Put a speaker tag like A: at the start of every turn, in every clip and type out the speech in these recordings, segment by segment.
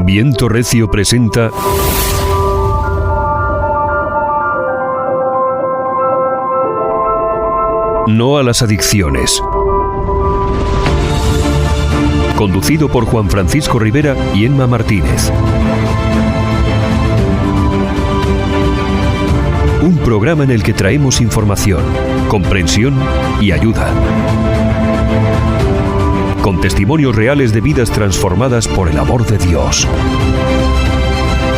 A: Viento Recio presenta No a las adicciones. Conducido por Juan Francisco Rivera y Emma Martínez. Un programa en el que traemos información, comprensión y ayuda. Con testimonios reales de vidas transformadas por el amor de Dios.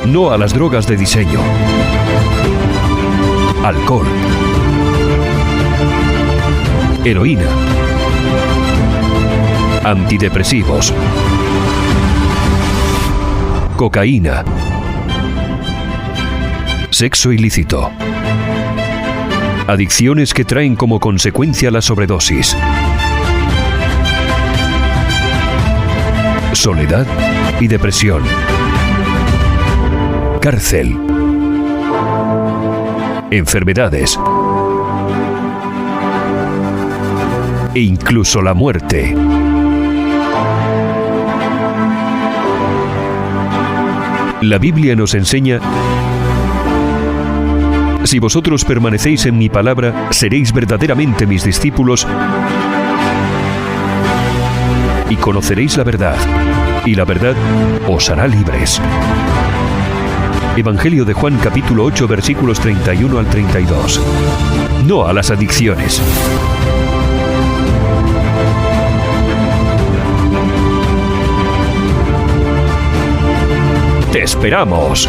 A: No a las drogas de diseño. Alcohol. Heroína. Antidepresivos. Cocaína. Sexo ilícito. Adicciones que traen como consecuencia la sobredosis. Soledad y depresión. Cárcel. Enfermedades. E incluso la muerte. La Biblia nos enseña: si vosotros permanecéis en mi palabra, seréis verdaderamente mis discípulos y conoceréis la verdad, y la verdad os hará libres. Evangelio de Juan, capítulo 8, versículos 31 al 32. No a las adicciones. ¡Te esperamos!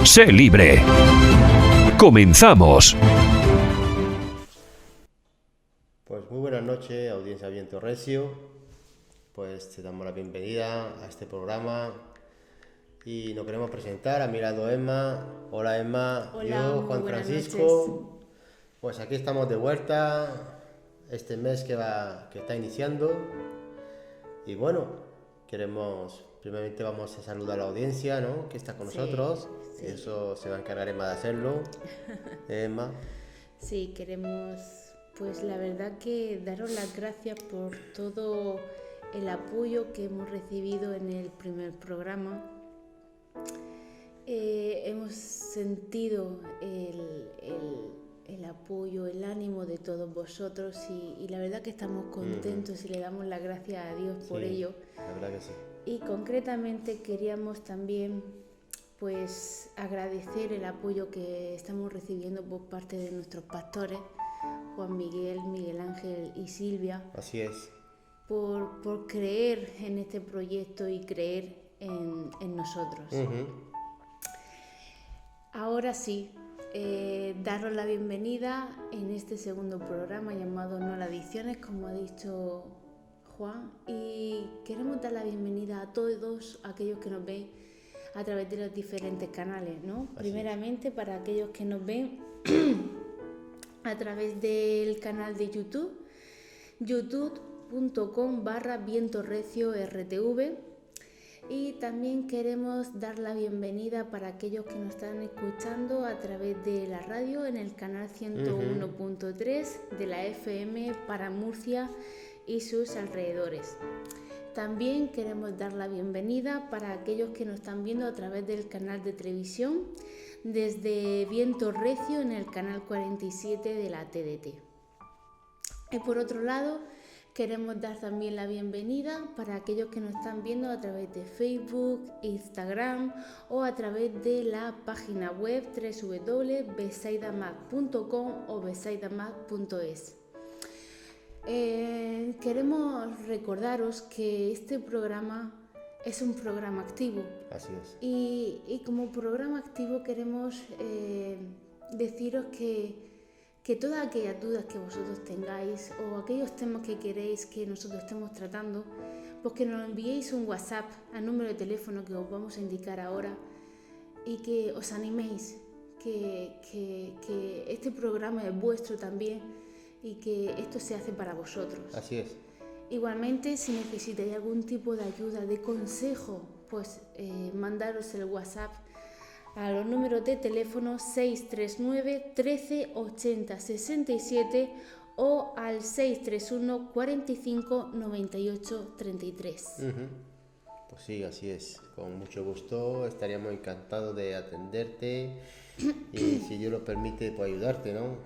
A: ¡Sé libre! ¡Comenzamos!
B: Pues muy buenas noches, audiencia Viento Recio. Pues te damos la bienvenida a este programa y nos queremos presentar. A mi lado Emma. Hola Emma.
C: Hola,
B: yo, Juan Francisco. Pues aquí estamos de vuelta este mes que está iniciando. Y bueno, primeramente vamos a saludar a la audiencia, ¿no?, que está con nosotros. Sí. Eso se va a encargar Emma de hacerlo. Emma.
C: Sí, queremos, pues la verdad que daros las gracias por todo el apoyo que hemos recibido en el primer programa. Hemos sentido el apoyo, el ánimo de todos vosotros y la verdad que estamos contentos y le damos las gracias a Dios por ello.
B: La verdad que sí.
C: Y concretamente queríamos también pues agradecer el apoyo que estamos recibiendo por parte de nuestros pastores, Juan Miguel, Miguel Ángel y Silvia.
B: Así es.
C: Por creer en este proyecto y creer en nosotros. Ahora sí, daros la bienvenida en este segundo programa llamado No a las adicciones, como ha dicho Juan, y queremos dar la bienvenida a todos aquellos que nos ven a través de los diferentes canales, ¿no? Primeramente para aquellos que nos ven a través del canal de YouTube, youtube.com/vientoreciortv, y también queremos dar la bienvenida para aquellos que nos están escuchando a través de la radio en el canal 101.3 de la FM para Murcia y sus alrededores. También queremos dar la bienvenida para aquellos que nos están viendo a través del canal de televisión desde Viento Recio en el canal 47 de la TDT. Y por otro lado, queremos dar también la bienvenida para aquellos que nos están viendo a través de Facebook, Instagram o a través de la página web www.besaidamag.com o besaidamag.es. Queremos recordaros que este programa es un programa activo.
B: Así es.
C: Y como programa activo queremos deciros que todas aquellas dudas que vosotros tengáis o aquellos temas que queréis que nosotros estemos tratando, pues que nos enviéis un WhatsApp al número de teléfono que os vamos a indicar ahora y que os animéis, que este programa es vuestro también y que esto se hace para vosotros.
B: Así es.
C: Igualmente, si necesitáis algún tipo de ayuda, de consejo, pues mandaros el WhatsApp a los números de teléfono 639 13 80 67 o al 631 45 98 33.
B: Pues sí, así es. Con mucho gusto, estaríamos encantados de atenderte y si Dios lo permite, pues ayudarte, ¿no?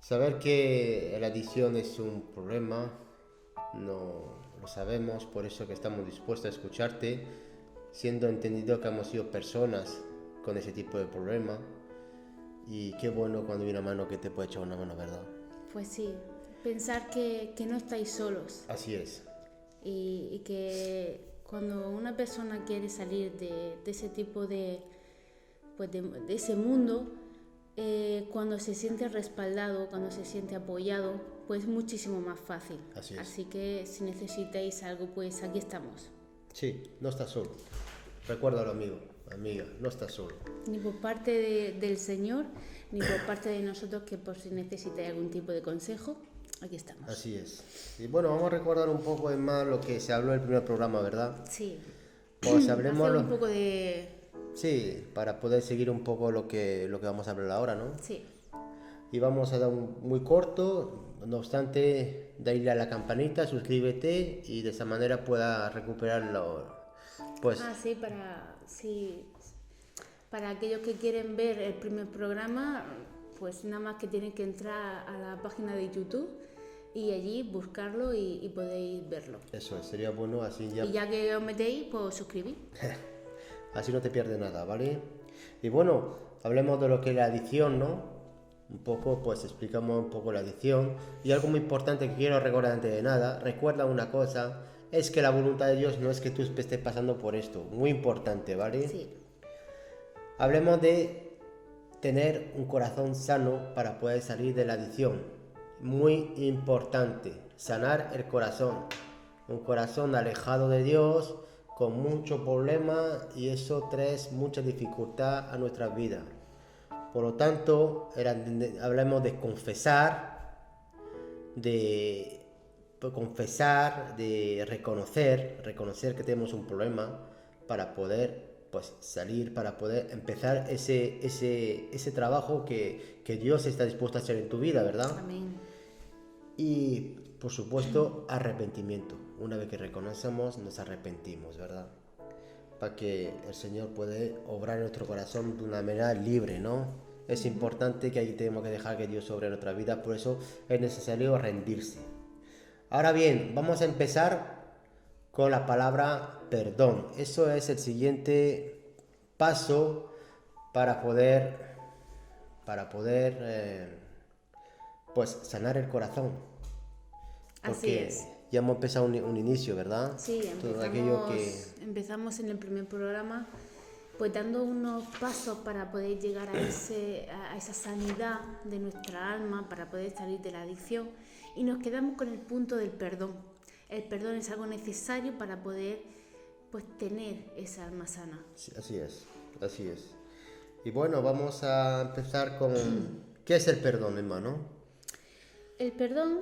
B: Saber que la adicción es un problema, no lo sabemos, por eso que estamos dispuestos a escucharte, siendo entendido que hemos sido personas con ese tipo de problema. Y qué bueno cuando hay una mano que te puede echar una mano, ¿verdad?
C: Pues sí, pensar que no estáis solos.
B: Así es.
C: Y que cuando una persona quiere salir de ese tipo de ese mundo, cuando se siente respaldado, cuando se siente apoyado, pues es muchísimo más fácil.
B: Así es.
C: Así que si necesitáis algo, pues aquí estamos.
B: Sí, no estás solo. Recuérdalo, amigo, amiga, no estás solo.
C: Ni por parte del Señor, ni por parte de nosotros, que por si necesitáis algún tipo de consejo, aquí estamos.
B: Así es. Y bueno, vamos a recordar un poco más lo que se habló en el primer programa, ¿verdad?
C: Sí.
B: Pues hablemos
C: Hacer un poco de...
B: Sí, para poder seguir un poco lo que vamos a hablar ahora, ¿no?
C: Sí.
B: Y vamos a dar un muy corto, no obstante, darle a la campanita, suscríbete y de esa manera puedas recuperarlo. Pues
C: para aquellos que quieren ver el primer programa, pues nada más que tienen que entrar a la página de YouTube y allí buscarlo y podéis verlo.
B: Eso es, sería bueno así ya.
C: Y ya que os metéis, pues suscribís.
B: Así no te pierdes nada, ¿vale? Y bueno, hablemos de lo que es la adicción, ¿no? Un poco, pues explicamos un poco la adicción. Y algo muy importante que quiero recordar antes de nada, recuerda una cosa, es que la voluntad de Dios no es que tú estés pasando por esto. Muy importante, ¿vale?
C: Sí.
B: Hablemos de tener un corazón sano para poder salir de la adicción. Muy importante, sanar el corazón. Un corazón alejado de Dios, con mucho problema, y eso trae mucha dificultad a nuestras vidas. Por lo tanto, hablemos de confesar, de reconocer que tenemos un problema para poder pues salir, para poder empezar ese trabajo que Dios está dispuesto a hacer en tu vida, ¿verdad?
C: Amén.
B: Y por supuesto, arrepentimiento. Una vez que reconocemos, nos arrepentimos, ¿verdad? Para que el Señor pueda obrar en nuestro corazón de una manera libre, ¿no? Es importante que ahí tenemos que dejar que Dios obre en nuestra vida, por eso es necesario rendirse. Ahora bien, vamos a empezar con la palabra perdón. Eso es el siguiente paso para poder pues sanar el corazón.
C: Así es.
B: Ya hemos empezado un inicio, ¿verdad?
C: Sí, empezamos en el primer programa pues dando unos pasos para poder llegar a esa sanidad de nuestra alma, para poder salir de la adicción, y nos quedamos con el punto del perdón. El perdón es algo necesario para poder pues tener esa alma sana.
B: Sí, así es. Y bueno, vamos a empezar con ¿qué es el perdón, hermano?
C: El perdón,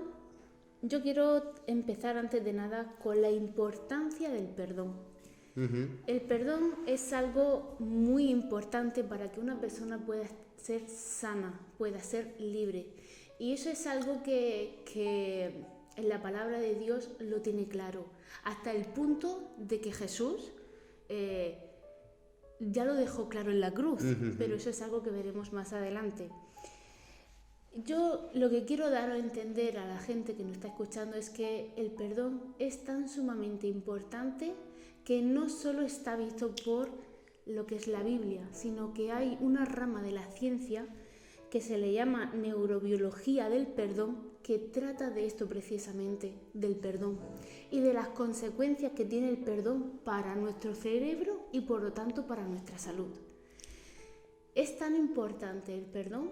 C: yo quiero empezar antes de nada con la importancia del perdón. El perdón es algo muy importante para que una persona pueda ser sana, pueda ser libre. Y eso es algo que en la palabra de Dios lo tiene claro. Hasta el punto de que Jesús ya lo dejó claro en la cruz. Pero eso es algo que veremos más adelante. Yo lo que quiero dar a entender a la gente que nos está escuchando es que el perdón es tan sumamente importante que no solo está visto por lo que es la Biblia, sino que hay una rama de la ciencia que se le llama neurobiología del perdón, que trata de esto precisamente, del perdón y de las consecuencias que tiene el perdón para nuestro cerebro y por lo tanto para nuestra salud. Es tan importante el perdón,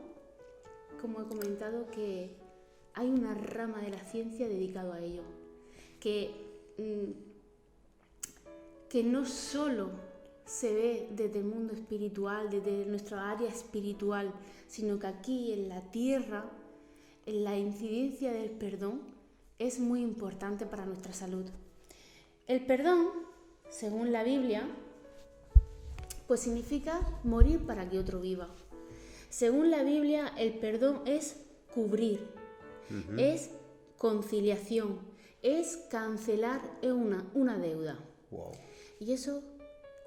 C: como he comentado, que hay una rama de la ciencia dedicada a ello, que no solo se ve desde el mundo espiritual, desde nuestra área espiritual, sino que aquí en la tierra, la incidencia del perdón es muy importante para nuestra salud. El perdón, según la Biblia, pues significa morir para que otro viva. Según la Biblia, el perdón es cubrir, es conciliación, es cancelar una deuda.
B: Wow.
C: Y eso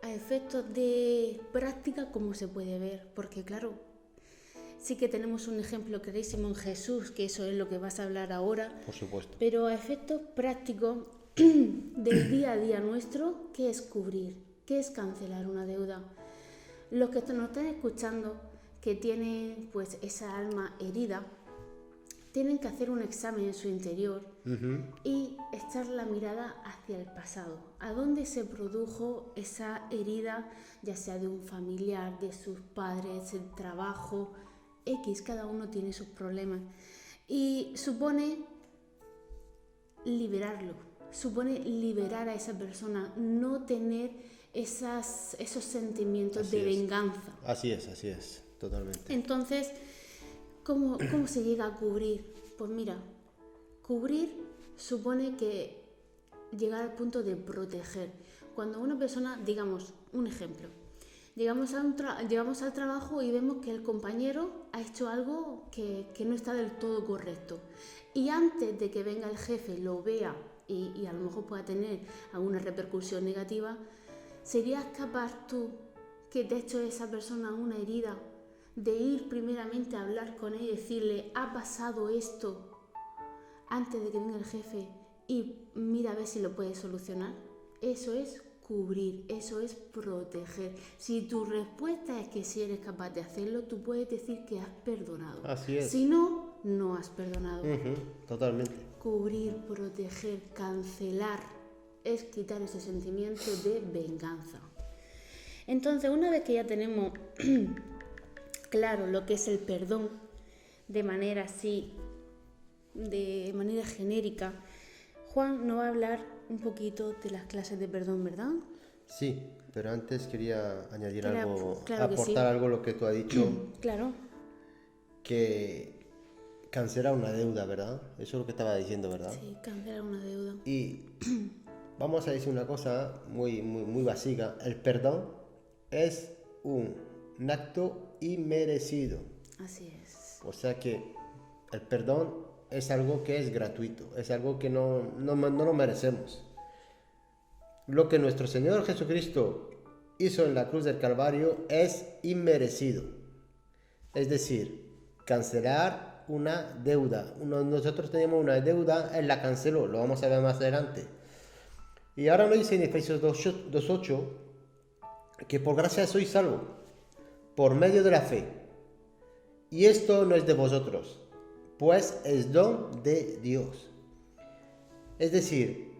C: a efectos de práctica, ¿cómo se puede ver? Porque claro, sí que tenemos un ejemplo clarísimo en Jesús, que eso es lo que vas a hablar ahora.
B: Por supuesto.
C: Pero a efectos prácticos del día a día nuestro, ¿qué es cubrir? ¿Qué es cancelar una deuda? Los que nos están escuchando, que tienen pues esa alma herida, tienen que hacer un examen en su interior y echar la mirada hacia el pasado. ¿A dónde se produjo esa herida, ya sea de un familiar, de sus padres, el trabajo? Cada uno tiene sus problemas. Y supone liberarlo, supone liberar a esa persona, no tener esos sentimientos de venganza.
B: Así es, totalmente.
C: Entonces, ¿cómo se llega a cubrir? Pues mira, cubrir supone que llegar al punto de proteger. Cuando una persona, digamos, un ejemplo, llegamos al trabajo y vemos que el compañero ha hecho algo que no está del todo correcto. Y antes de que venga el jefe, lo vea y a lo mejor pueda tener alguna repercusión negativa, ¿serías capaz tú, que te ha hecho esa persona una herida, de ir primeramente a hablar con él y decirle, ha pasado esto, antes de que venga el jefe, y mira a ver si lo puedes solucionar? Eso es cubrir, eso es proteger. Si tu respuesta es que si eres capaz de hacerlo, tú puedes decir que has perdonado.
B: Así es.
C: Si no, no has perdonado.
B: Totalmente.
C: Cubrir, proteger, cancelar, es quitar ese sentimiento de venganza. Entonces, una vez que ya tenemos claro lo que es el perdón, de manera genérica, Juan nos va a hablar un poquito de las clases de perdón, ¿verdad?
B: Sí, pero antes quería añadir algo,
C: claro que
B: aportar
C: sí.
B: algo a lo que tú has dicho.
C: Claro.
B: Que cancelar una deuda, ¿verdad? Eso es lo que estaba diciendo, ¿verdad?
C: Sí, cancelar una deuda.
B: Y vamos a decir una cosa muy básica. El perdón es un acto inmerecido.
C: Así es.
B: O sea que el perdón es algo que es gratuito, es algo que no lo merecemos. Lo que nuestro Señor Jesucristo hizo en la cruz del Calvario es inmerecido. Es decir, cancelar una deuda. Nosotros teníamos una deuda, Él la canceló, lo vamos a ver más adelante. Y ahora nos dice en Efesios 2:8 que por gracia sois salvos, por medio de la fe. Y esto no es de vosotros, pues es don de Dios. Es decir,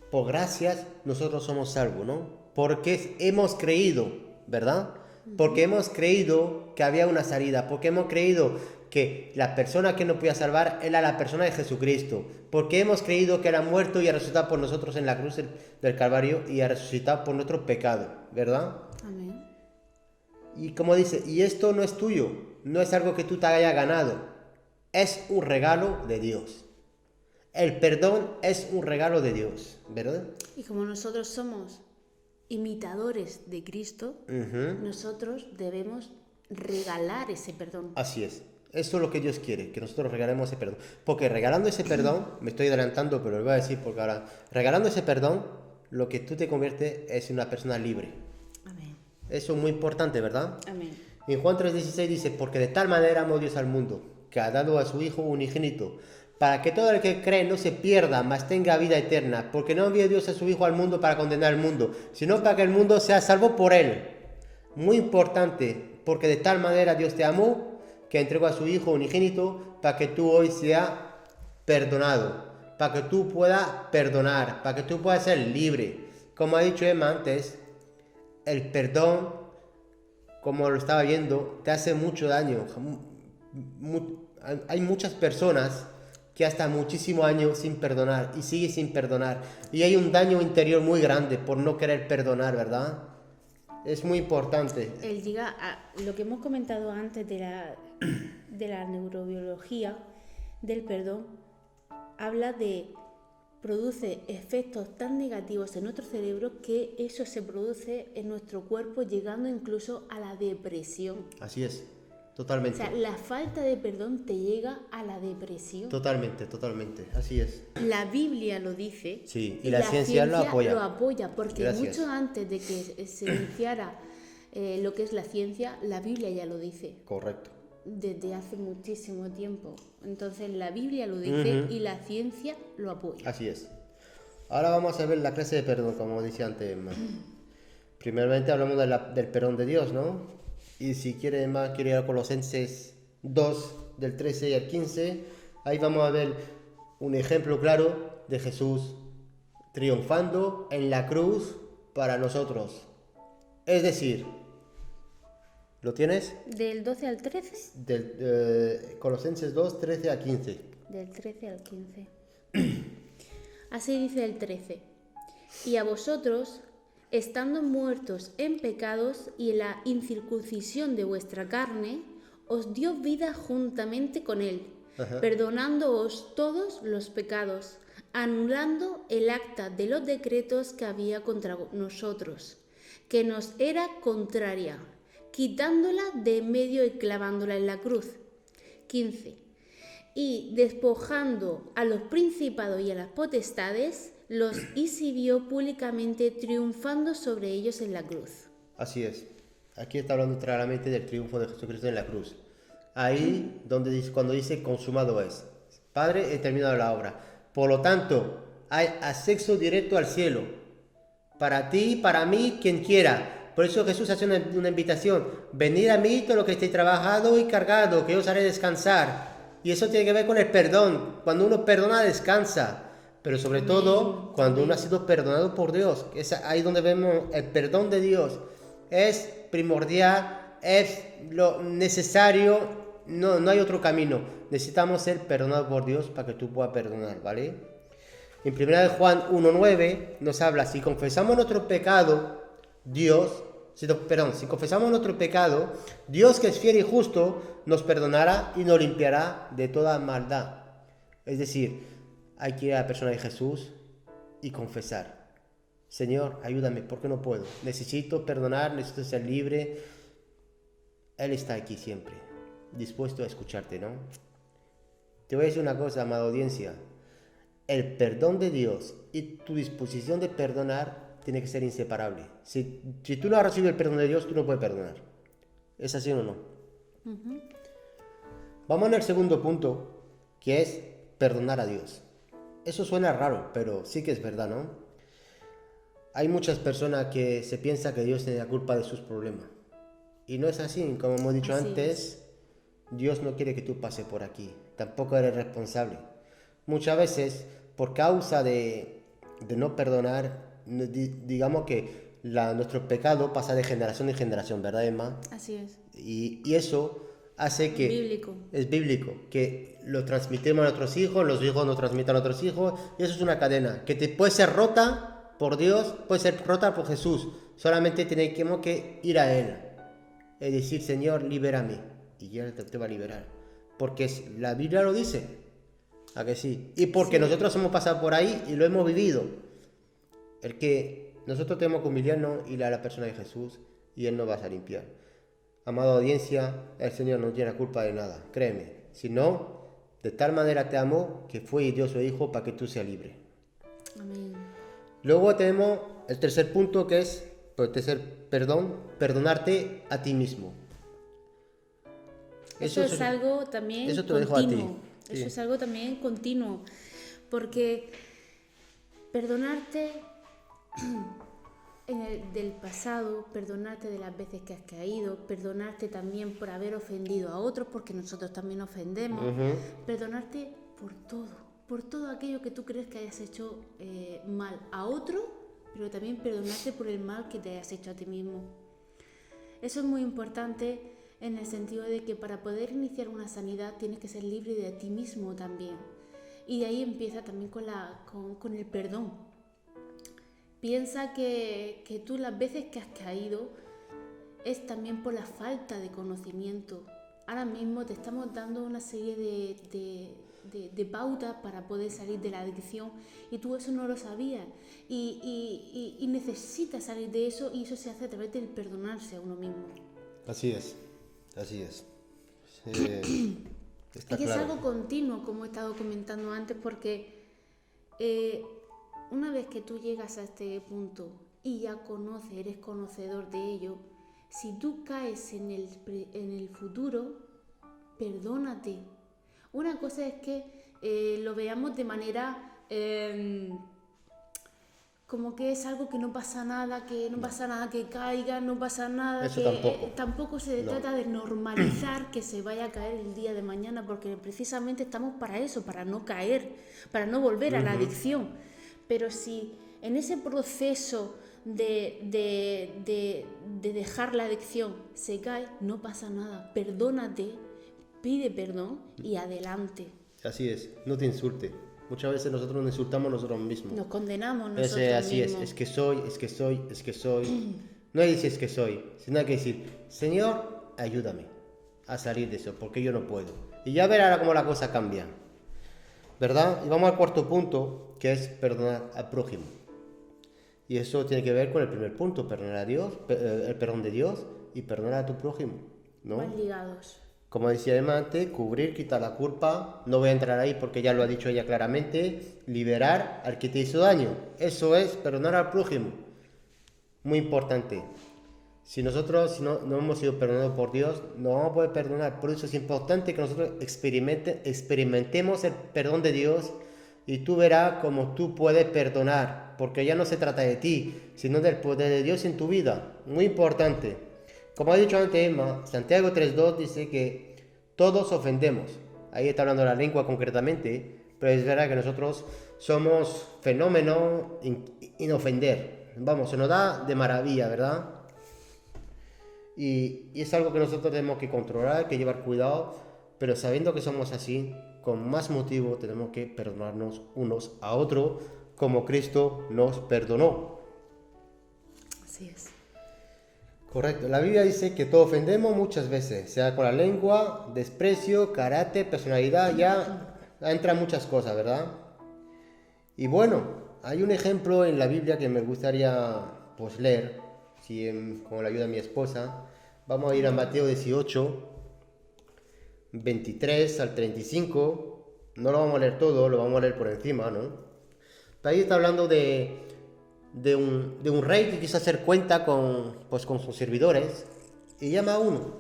B: por gracias nosotros somos salvos, ¿no? Porque hemos creído, ¿verdad? Porque hemos creído que había una salida, porque hemos creído que la persona que nos podía salvar era la persona de Jesucristo, porque hemos creído que era muerto y ha resucitado por nosotros en la cruz del Calvario y ha resucitado por nuestro pecado, ¿verdad?
C: Amén.
B: Y como dice, y esto no es tuyo, no es algo que tú te hayas ganado, es un regalo de Dios. El perdón es un regalo de Dios, ¿verdad?
C: Y como nosotros somos imitadores de Cristo, nosotros debemos regalar ese perdón.
B: Así es. Eso es lo que Dios quiere, que nosotros regalemos ese perdón. Porque regalando ese perdón, me estoy adelantando, pero lo voy a decir porque ahora, regalando ese perdón, lo que tú te conviertes es una persona libre.
C: Amén.
B: Eso es muy importante, ¿verdad?
C: Amén.
B: En Juan 3:16 dice, porque de tal manera amó Dios al mundo, que ha dado a su Hijo unigénito, para que todo el que cree no se pierda, mas tenga vida eterna, porque no envió Dios a su Hijo al mundo para condenar al mundo, sino para que el mundo sea salvo por él. Muy importante, porque de tal manera Dios te amó, que entregó a su Hijo unigénito, para que tú hoy seas perdonado, para que tú puedas perdonar, para que tú puedas ser libre. Como ha dicho Emma antes, el perdón, como lo estaba viendo, te hace mucho daño. Hay muchas personas que hasta muchísimos años sin perdonar y sigue sin perdonar. Y hay un daño interior muy grande por no querer perdonar, ¿verdad? Es muy importante.
C: Él llega a lo que hemos comentado antes de la neurobiología del perdón, habla de produce efectos tan negativos en nuestro cerebro que eso se produce en nuestro cuerpo, llegando incluso a la depresión.
B: Así es. Totalmente.
C: O sea, la falta de perdón te llega a la depresión.
B: Totalmente, así es.
C: La Biblia lo dice.
B: Sí, y la ciencia lo apoya.
C: Porque
B: Gracias.
C: mucho antes de que se iniciara lo que es la ciencia, la Biblia ya lo dice.
B: Correcto.
C: Desde hace muchísimo tiempo. Entonces la Biblia lo dice y la ciencia lo apoya.
B: Así es. Ahora vamos a ver la clase de perdón, como decía antes Emma. Primeramente hablamos del perdón de Dios, ¿no? Y si quiere Emma, quiere ir a Colosenses 2, del 13 al 15. Ahí vamos a ver un ejemplo claro de Jesús triunfando en la cruz para nosotros. Es decir, ¿lo tienes?
C: ¿Del 12 al 13?
B: Colosenses 2, 13 a 15.
C: Del 13 al 15. Así dice el 13. Y a vosotros, estando muertos en pecados y en la incircuncisión de vuestra carne, os dio vida juntamente con él, perdonándoos todos los pecados, anulando el acta de los decretos que había contra nosotros, que nos era contraria, quitándola de en medio y clavándola en la cruz. 15. Y despojando a los principados y a las potestades, los exhibió públicamente, triunfando sobre ellos en la cruz.
B: Así es. Aquí está hablando claramente del triunfo de Jesucristo en la cruz. Ahí donde dice, cuando dice consumado es. Padre, he terminado la obra. Por lo tanto, hay acceso directo al cielo. Para ti, para mí, quien quiera. Por eso Jesús hace una invitación. Venid a mí todo lo que estéis trabajado y cargado, que yo os haré descansar. Y eso tiene que ver con el perdón. Cuando uno perdona, descansa. Pero sobre todo, cuando uno ha sido perdonado por Dios. Es ahí donde vemos el perdón de Dios. Es primordial, es lo necesario. No hay otro camino. Necesitamos ser perdonados por Dios para que tú puedas perdonar, ¿vale? En 1 Juan 1:9 nos habla, si confesamos nuestro pecado, si confesamos nuestro pecado, Dios, que es fiel y justo, nos perdonará y nos limpiará de toda maldad. Es decir, hay que ir a la persona de Jesús y confesar. Señor, ayúdame, porque no puedo. Necesito perdonar, necesito ser libre. Él está aquí siempre, dispuesto a escucharte, ¿no? Te voy a decir una cosa, amada audiencia. El perdón de Dios y tu disposición de perdonar tiene que ser inseparable. Si tú no has recibido el perdón de Dios, tú no puedes perdonar. ¿Es así o no? Vamos al segundo punto, que es perdonar a Dios. Eso suena raro, pero sí que es verdad, ¿no? Hay muchas personas que se piensa que Dios tiene la culpa de sus problemas. Y no es así, como hemos dicho antes, Dios no quiere que tú pases por aquí. Tampoco eres responsable. Muchas veces, por causa de no perdonar, digamos que nuestro pecado pasa de generación en generación, ¿verdad, Emma?
C: Así es.
B: Y eso hace que... Es bíblico, que lo transmitimos a nuestros hijos, los hijos nos transmiten a otros hijos, y eso es una cadena, que puede ser rota por Dios, puede ser rota por Jesús, solamente tenemos que ir a Él, es decir, Señor, libérame, y Él te va a liberar, porque la Biblia lo dice, ¿a que sí? Y porque nosotros hemos pasado por ahí y lo hemos vivido, el que nosotros tenemos que humillarnos y ir a la persona de Jesús, y Él nos va a limpiar. Amada audiencia, el Señor no tiene culpa de nada, créeme. Si no, de tal manera te amó que fue y dio su Hijo para que tú seas libre.
C: Amén.
B: Luego tenemos el tercer punto, que es, perdonarte a ti mismo.
C: Eso es algo también
B: eso te lo dejo a ti.
C: Eso es algo también continuo, porque perdonarte del pasado, perdonarte de las veces que has caído, perdonarte también por haber ofendido a otros, porque nosotros también ofendemos, perdonarte por todo aquello que tú crees que hayas hecho mal a otro, pero también perdonarte por el mal que te hayas hecho a ti mismo. Eso es muy importante en el sentido de que para poder iniciar una sanidad tienes que ser libre de ti mismo también. Y de ahí empieza también con el perdón. Piensa que tú las veces que has caído es también por la falta de conocimiento. Ahora mismo te estamos dando una serie de pautas para poder salir de la adicción y tú eso no lo sabías y necesitas salir de eso, y eso se hace a través del perdonarse a uno mismo.
B: Así es, así es. Está
C: es que
B: claro.
C: es algo continuo, como he estado comentando antes, porque una vez que tú llegas a este punto y ya conoces, eres conocedor de ello, si tú caes en el futuro, perdónate. Una cosa es que lo veamos de manera como que es algo que no pasa nada, que caiga, no pasa nada.
B: Eso
C: que
B: tampoco.
C: se
B: No.
C: trata de normalizar que se vaya a caer el día de mañana, porque precisamente estamos para eso, para no caer, para no volver a la adicción. Pero si en ese proceso de dejar la adicción se cae, no pasa nada. Perdónate, pide perdón y adelante.
B: Así es, no te insulte. Muchas veces nosotros nos insultamos nosotros mismos.
C: Nos condenamos nosotros
B: Así
C: mismos.
B: es que soy. No hay que decir es que soy, sino hay que decir, Señor, ayúdame a salir de eso, porque yo no puedo. Y ya verás cómo la cosa cambia, ¿verdad? Y vamos al cuarto punto, que es perdonar al prójimo. Y eso tiene que ver con el primer punto, perdonar a Dios, el perdón de Dios y perdonar a tu prójimo, ¿no?
C: Van ligados.
B: Como decía Emma antes, cubrir, quitar la culpa, no voy a entrar ahí porque ya lo ha dicho ella claramente, liberar al que te hizo daño, eso es perdonar al prójimo, muy importante. Si nosotros no hemos sido perdonados por Dios, no vamos a poder perdonar, por eso es importante que nosotros experimentemos el perdón de Dios y tú verás cómo tú puedes perdonar, porque ya no se trata de ti, sino del poder de Dios en tu vida, muy importante. Como ha dicho antes Emma, Santiago 3.2 dice que todos ofendemos. Ahí está hablando de la lengua concretamente, pero es verdad que nosotros somos fenómeno en ofender. Vamos, se nos da de maravilla, ¿verdad? Y es algo que nosotros tenemos que controlar, que llevar cuidado, pero sabiendo que somos así, con más motivo tenemos que perdonarnos unos a otros, como Cristo nos perdonó.
C: Así es.
B: Correcto, la Biblia dice que todos ofendemos muchas veces, sea con la lengua, desprecio, carácter, personalidad, ya entran muchas cosas, ¿verdad? Y bueno, hay un ejemplo en la Biblia que me gustaría pues leer, con la ayuda de mi esposa. Vamos a ir a Mateo 18, 23 al 35, no lo vamos a leer todo, lo vamos a leer por encima, ¿no? Pero ahí está hablando de un rey que quiso hacer cuenta con sus servidores y llama a uno.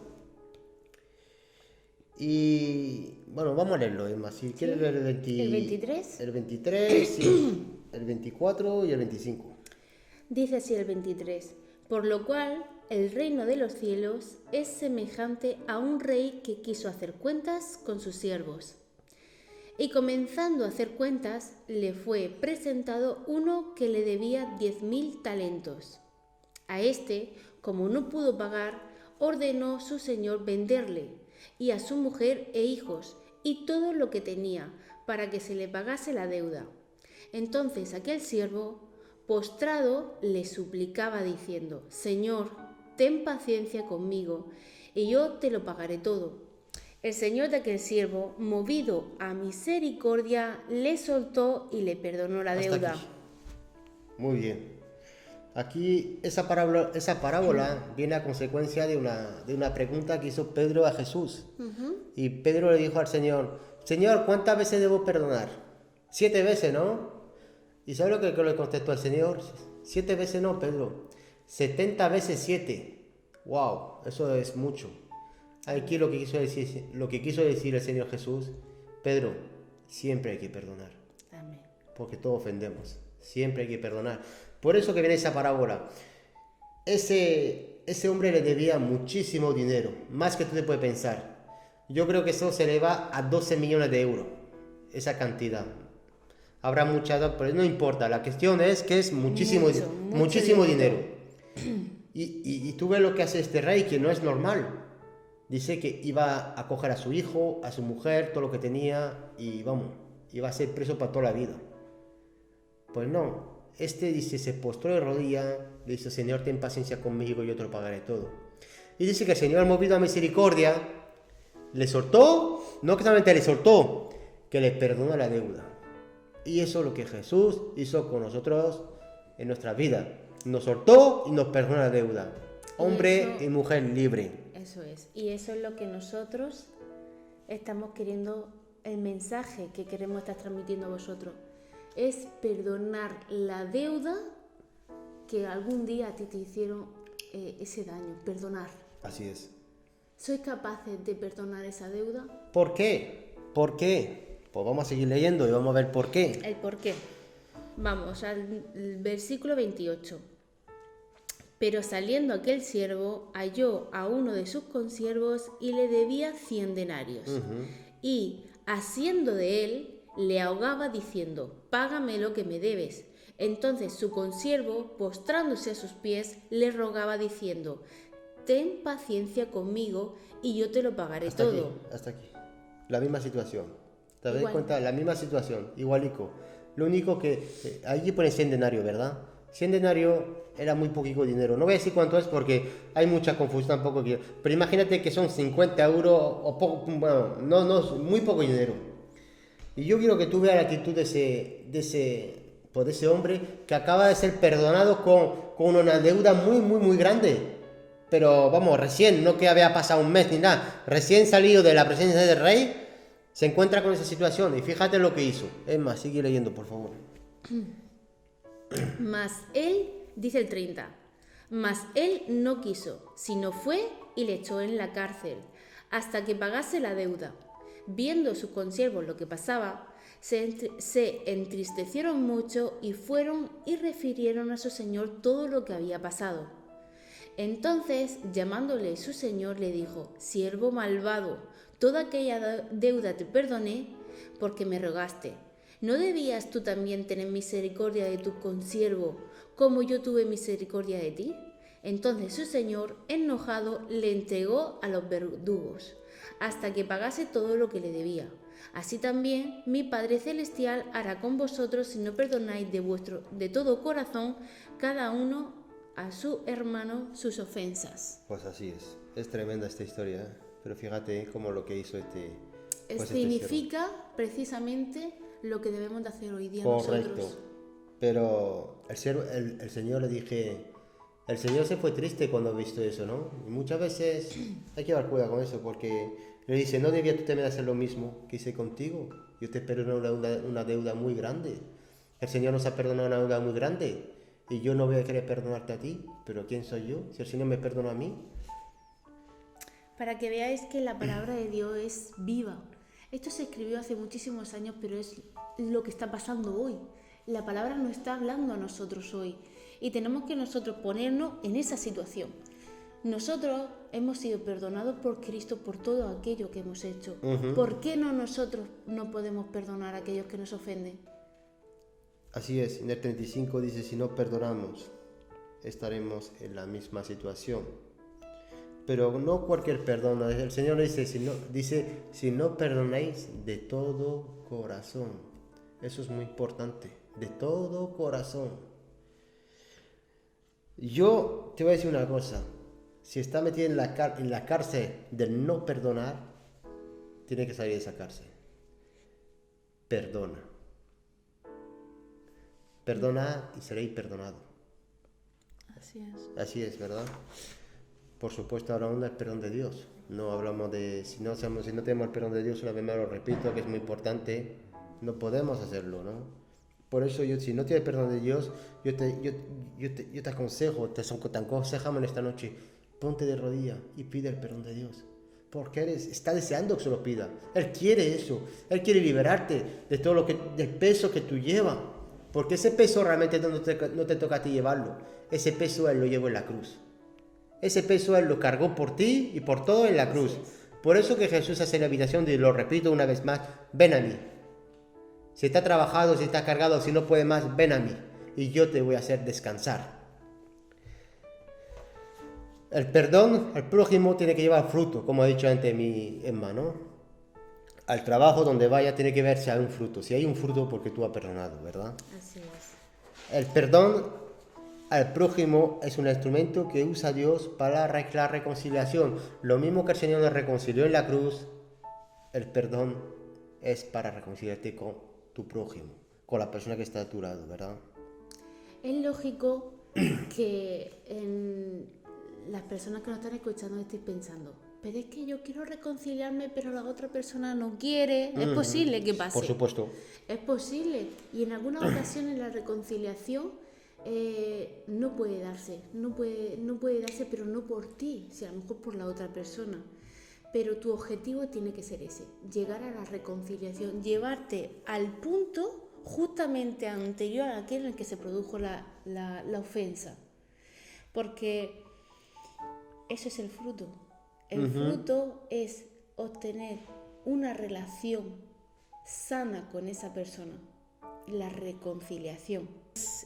B: Y bueno, vamos a leerlo, Emma. Si quieres leer el
C: 23.
B: El 23, sí, el 24 y el 25.
C: Dice así el 23. Por lo cual, el reino de los cielos es semejante a un rey que quiso hacer cuentas con sus siervos. Y comenzando a hacer cuentas, le fue presentado uno que le debía 10.000 talentos. A este, como no pudo pagar, ordenó su señor venderle, y a su mujer e hijos, y todo lo que tenía, para que se le pagase la deuda. Entonces aquel siervo, postrado, le suplicaba diciendo: Señor, ten paciencia conmigo, y yo te lo pagaré todo. El señor de aquel siervo, movido a misericordia, le soltó y le perdonó la deuda.
B: Aquí. Muy bien. Aquí esa parábola viene a consecuencia de una pregunta que hizo Pedro a Jesús. Y Pedro le dijo al Señor: Señor, ¿cuántas veces debo perdonar? 7 veces, ¿no? ¿Y sabe lo que le contestó el Señor? 7 veces no, Pedro. 70 veces 7. ¡Wow! Eso es mucho. Aquí lo que quiso decir el Señor Jesús: Pedro, siempre hay que perdonar.
C: Amén.
B: Porque todos ofendemos. Siempre hay que perdonar. Por eso que viene esa parábola. Ese hombre le debía muchísimo dinero, más que tú te puedes pensar. Yo creo que eso se le va a 12 millones de euros, esa cantidad. Habrá mucha, pero no importa. La cuestión es que es muchísimo dinero. Y tú ves lo que hace este rey, que no es normal. Dice que iba a coger a su hijo, a su mujer, todo lo que tenía, y vamos, iba a ser preso para toda la vida. Pues no, dice, se postró de rodillas, le dice: Señor, ten paciencia conmigo, yo te lo pagaré todo. Y dice que el Señor, movido a misericordia, le soltó, no que solamente le soltó, que le perdonó la deuda. Y eso es lo que Jesús hizo con nosotros en nuestra vida. Nos soltó y nos perdonó la deuda. Hombre y mujer libre.
C: Eso es. Y eso es lo que nosotros estamos queriendo, el mensaje que queremos estar transmitiendo a vosotros es perdonar la deuda que algún día a ti te hicieron ese daño, perdonar.
B: Así es.
C: ¿Sois capaces de perdonar esa deuda?
B: ¿Por qué? ¿Por qué? Pues vamos a seguir leyendo y vamos a ver por qué.
C: El por qué. Vamos al versículo 28. Pero saliendo aquel siervo, halló a uno de sus consiervos y le debía 100 denarios. Y, asiendo de él, le ahogaba diciendo, págame lo que me debes. Entonces su consiervo, postrándose a sus pies, le rogaba diciendo, ten paciencia conmigo y yo te lo pagaré
B: Hasta
C: todo.
B: hasta aquí. La misma situación. ¿Te das
C: Igual.
B: cuenta? La misma situación, igualico. Lo único que allí pone 100 denarios, ¿verdad? 100 denarios era muy poquito dinero. No voy a decir cuánto es porque hay mucha confusión tampoco. Pero imagínate que son 50 euros o poco, bueno, no, muy poco dinero. Y yo quiero que tú veas la actitud de ese hombre que acaba de ser perdonado con una deuda muy grande. Pero vamos, recién, no que había pasado un mes ni nada, recién salido de la presencia del rey, se encuentra con esa situación y fíjate lo que hizo. Es más, sigue leyendo, por favor.
C: Mas él, dice el 30, mas él no quiso, sino fue y le echó en la cárcel, hasta que pagase la deuda. Viendo sus consiervos lo que pasaba, se entristecieron mucho y fueron y refirieron a su señor todo lo que había pasado. Entonces, llamándole su señor, le dijo, siervo malvado, toda aquella deuda te perdoné porque me rogaste. ¿No debías tú también tener misericordia de tu consiervo, como yo tuve misericordia de ti? Entonces su señor, enojado, le entregó a los verdugos, hasta que pagase todo lo que le debía. Así también mi Padre Celestial hará con vosotros si no perdonáis de todo corazón cada uno a su hermano sus ofensas.
B: Pues así es tremenda esta historia, ¿eh? Pero fíjate cómo lo que hizo
C: Significa precisamente lo que debemos de hacer hoy día
B: correcto.
C: nosotros.
B: Pero el Señor le dije, el Señor se fue triste cuando ha visto eso, ¿no? Y muchas veces hay que dar cuidado con eso, porque le dice, no debías tú también hacer lo mismo que hice contigo. Yo te perdoné una deuda muy grande. El Señor nos ha perdonado una deuda muy grande. Y yo no voy a querer perdonarte a ti, pero ¿quién soy yo? Si el Señor me perdonó a mí.
C: Para que veáis que la palabra de Dios es viva. Esto se escribió hace muchísimos años, pero es lo que está pasando hoy. La palabra nos está hablando a nosotros hoy. Y tenemos que nosotros ponernos en esa situación. Nosotros hemos sido perdonados por Cristo por todo aquello que hemos hecho. ¿Por qué nosotros no podemos perdonar a aquellos que nos ofenden?
B: Así es, en el 35 dice, si no perdonamos, estaremos en la misma situación. Pero no cualquier perdón, el Señor dice, si no perdonáis de todo corazón. Eso es muy importante, de todo corazón. Yo te voy a decir una cosa, si está metido en la cárcel del no perdonar, tiene que salir de esa cárcel. Perdona. Perdona y seréis perdonados.
C: Así es.
B: Así es, ¿verdad? Por supuesto, hablamos del perdón de Dios. No hablamos de... Si no tenemos el perdón de Dios, una vez más lo repito, que es muy importante, no podemos hacerlo, ¿no? Por eso, si no tienes perdón de Dios, yo te aconsejo, te aconsejamos en esta noche, ponte de rodillas y pide el perdón de Dios. Porque está deseando que se lo pida. Él quiere eso. Él quiere liberarte de todo del peso que tú llevas. Porque ese peso realmente no te toca a ti llevarlo. Ese peso Él lo llevó en la cruz. Ese peso Él lo cargó por ti y por todo en la cruz. Por eso que Jesús hace la invitación, y lo repito una vez más, ven a mí. Si está trabajado, si está cargado, si no puede más, ven a mí. Y yo te voy a hacer descansar. El perdón al prójimo tiene que llevar fruto, como ha dicho antes mi hermano. Al trabajo donde vaya tiene que ver si hay un fruto. Si hay un fruto, porque tú has perdonado, ¿verdad?
C: Así es.
B: El perdón al prójimo es un instrumento que usa Dios para la reconciliación. Lo mismo que el Señor nos reconcilió en la cruz, el perdón es para reconciliarte con tu prójimo, con la persona que está a tu lado, ¿verdad?
C: Es lógico que en las personas que nos están escuchando estéis pensando, pero es que yo quiero reconciliarme, pero la otra persona no quiere. Es posible que pase.
B: Por supuesto.
C: Es posible. Y en algunas ocasiones la reconciliación no puede darse. No puede darse, pero no por ti, si a lo mejor por la otra persona. Pero tu objetivo tiene que ser ese, llegar a la reconciliación, llevarte al punto justamente anterior a aquel en el que se produjo la ofensa. Porque eso es el fruto. El fruto es obtener una relación sana con esa persona, la reconciliación.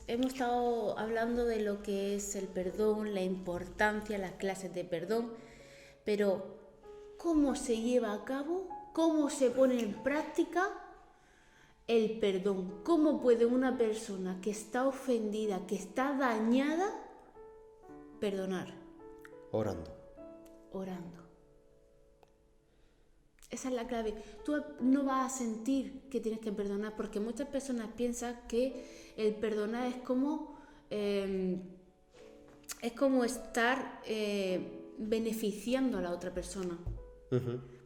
C: Hemos estado hablando de lo que es el perdón, la importancia, las clases de perdón, pero ¿cómo se lleva a cabo? ¿Cómo se pone en práctica el perdón? ¿Cómo puede una persona que está ofendida, que está dañada, perdonar?
B: Orando.
C: Esa es la clave. Tú no vas a sentir que tienes que perdonar, porque muchas personas piensan que el perdonar es como estar beneficiando a la otra persona.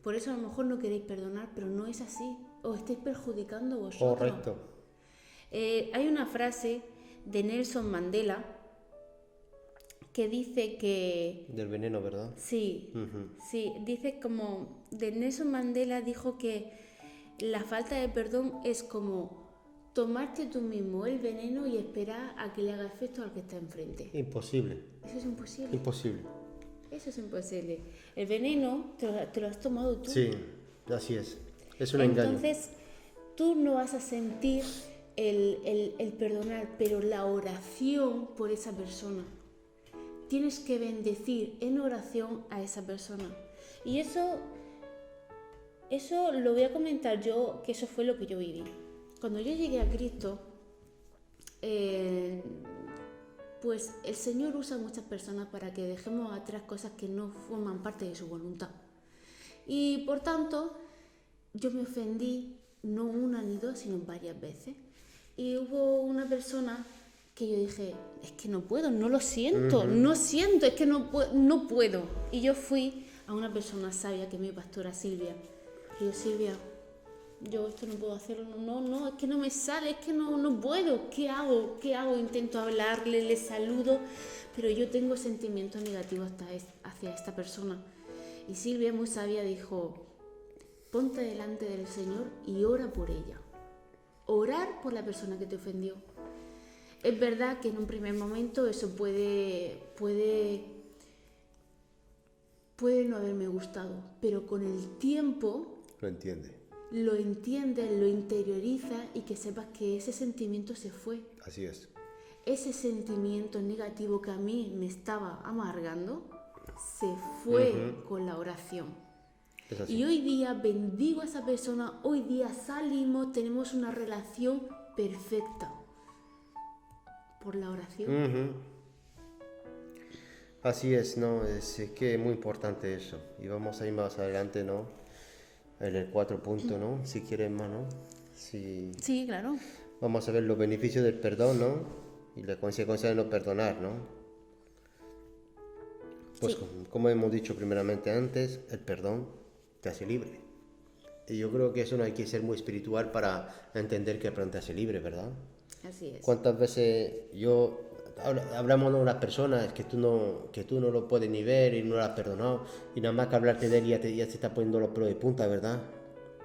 C: Por eso a lo mejor no queréis perdonar, pero no es así. Os estáis perjudicando vosotros.
B: Correcto.
C: Hay una frase de Nelson Mandela que dice que...
B: Del veneno, ¿verdad?
C: Sí, sí, dice como... De Nelson Mandela dijo que la falta de perdón es como tomarte tú mismo el veneno y esperar a que le haga efecto al que está enfrente.
B: Imposible.
C: Eso es imposible.
B: Imposible.
C: Eso es imposible. El veneno te lo has tomado tú.
B: Sí, así es. Es un engaño.
C: Entonces, tú no vas a sentir el perdonar, pero la oración por esa persona. Tienes que bendecir en oración a esa persona. Y eso lo voy a comentar yo, que eso fue lo que yo viví. Cuando yo llegué a Cristo, pues el Señor usa a muchas personas para que dejemos atrás cosas que no forman parte de su voluntad. Y por tanto, yo me ofendí no una ni dos, sino varias veces. Y hubo una persona que yo dije, es que no puedo, no lo siento, no siento, es que no puedo. Y yo fui a una persona sabia, que es mi pastora Silvia. Y yo, Silvia, yo esto no puedo hacerlo, no, es que no me sale, es que no puedo. ¿Qué hago? Intento hablarle, le saludo, pero yo tengo sentimientos negativos hacia esta persona. Y Silvia, muy sabia, dijo, ponte delante del Señor y ora por ella. Orar por la persona que te ofendió. Es verdad que en un primer momento eso puede no haberme gustado, pero con el tiempo lo entiendes, lo interiorizas y que sepas que ese sentimiento se fue.
B: Así es.
C: Ese sentimiento negativo que a mí me estaba amargando se fue con la oración.
B: Es así.
C: Y hoy día bendigo a esa persona, hoy día salimos, tenemos una relación perfecta por la oración.
B: Así es, ¿no? Es que es muy importante eso. Y vamos a ir más adelante, ¿no? En el 4 punto, ¿no? Si quieres más, ¿no?
C: Sí, claro.
B: Vamos a ver los beneficios del perdón, ¿no? Y la consecuencia de no perdonar, ¿no? Pues
C: Sí.
B: como hemos dicho primeramente antes, el perdón te hace libre. Y yo creo que eso no hay que ser muy espiritual para entender que el perdón te hace libre, ¿verdad?
C: Así es.
B: ¿Cuántas veces hablamos de unas personas que tú no lo puedes ni ver y no lo has perdonado, y nada más que hablarte de él ya te está poniendo los pelos de punta, ¿verdad?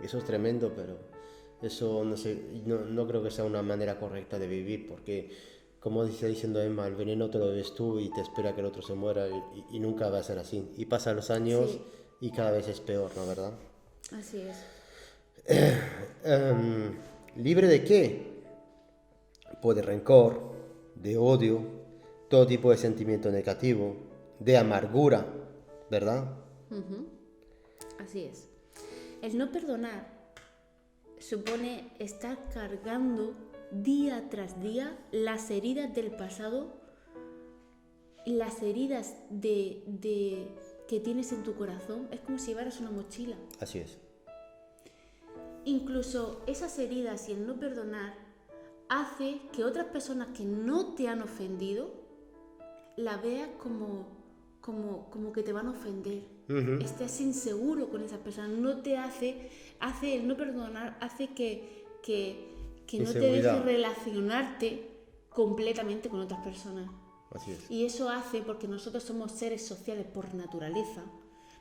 B: Eso es tremendo, pero eso no creo que sea una manera correcta de vivir, porque como dice diciendo Emma, el veneno te lo bebes tú y te espera que el otro se muera y nunca va a ser así. Y pasan los años
C: Sí.
B: y cada vez es peor, ¿no? ¿Verdad?
C: Así es.
B: ¿Libre de qué? Pues de rencor, de odio, todo tipo de sentimiento negativo, de amargura, ¿verdad?
C: Así es. El no perdonar supone estar cargando día tras día las heridas del pasado, las heridas que tienes en tu corazón. Es como si llevaras una mochila.
B: Así es.
C: Incluso esas heridas y el no perdonar hace que otras personas que no te han ofendido la veas como como que te van a ofender. Estás inseguro con esa persona. No te hace el no perdonar, hace que no te deje relacionarte completamente con otras personas.
B: Así es.
C: Y eso hace, porque nosotros somos seres sociales por naturaleza,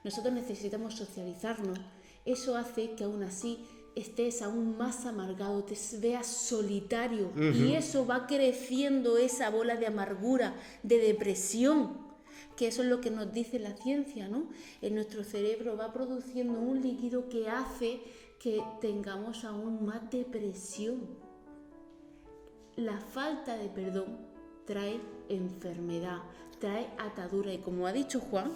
C: nosotros necesitamos socializarnos, eso hace que aún así estés aún más amargado, te veas solitario, y eso va creciendo esa bola de amargura, de depresión, que eso es lo que nos dice la ciencia, ¿no? En nuestro cerebro va produciendo un líquido que hace que tengamos aún más depresión. La falta de perdón trae enfermedad, trae atadura, y como ha dicho Juan,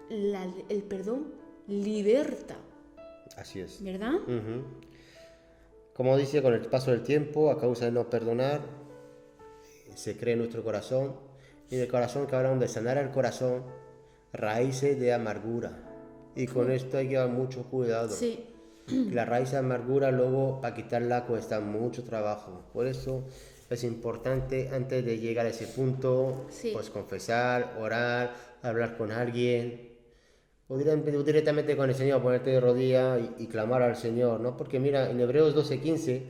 C: el perdón liberta.
B: Así es.
C: ¿Verdad?
B: Como dice, con el paso del tiempo, a causa de no perdonar, se crea en nuestro corazón, y del corazón que hablamos de sanar el corazón, raíces de amargura. Y con esto hay que llevar mucho cuidado.
C: Sí.
B: La raíz de amargura luego para quitarla cuesta mucho trabajo. Por eso es importante, antes de llegar a ese punto, pues confesar, orar, hablar con alguien, o directamente con el Señor, ponerte de rodillas y clamar al Señor, ¿no? Porque mira, en Hebreos 12:15,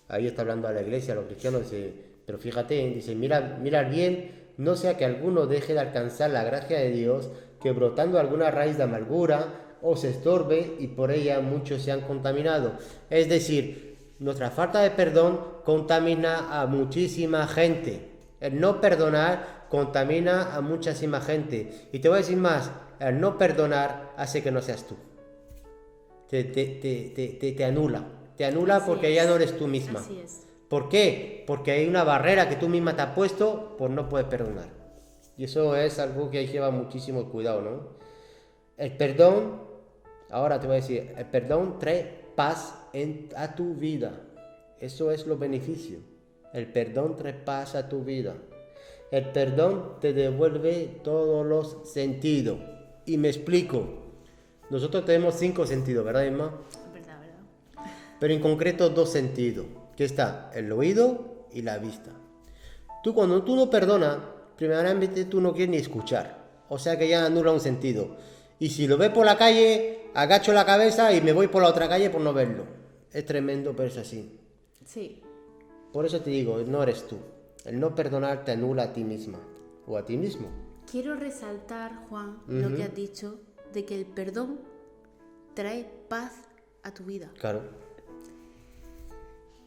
B: ahí está hablando a la iglesia, a los cristianos, dice, pero fíjate, dice, mira bien, no sea que alguno deje de alcanzar la gracia de Dios, que brotando alguna raíz de amargura os estorbe y por ella muchos se han contaminado. Es decir, nuestra falta de perdón contamina a muchísima gente. El no perdonar contamina a muchísima gente. Y te voy a decir más, el no perdonar hace que no seas tú. Te anula. Te anula porque ya no eres tú misma.
C: Así es.
B: ¿Por qué? Porque hay una barrera que tú misma te has puesto por no poder perdonar. Y eso es algo que hay que llevar muchísimo cuidado, ¿no? El perdón, ahora te voy a decir, el perdón trae paz a tu vida. Eso es los beneficios. El perdón trae paz a tu vida. El perdón te devuelve todos los sentidos. Y me explico. Nosotros tenemos 5 sentidos, ¿verdad, Emma?
C: Verdad.
B: Pero en concreto 2 sentidos. Que está el oído y la vista. Cuando tú no perdonas, primeramente tú no quieres ni escuchar. O sea que ya anula un sentido. Y si lo ves por la calle, agacho la cabeza y me voy por la otra calle por no verlo. Es tremendo, pero es así.
C: Sí.
B: Por eso te digo, no eres tú. El no perdonar te anula a ti misma o a ti mismo.
C: Quiero resaltar, Juan, lo que has dicho, de que el perdón trae paz a tu vida.
B: Claro.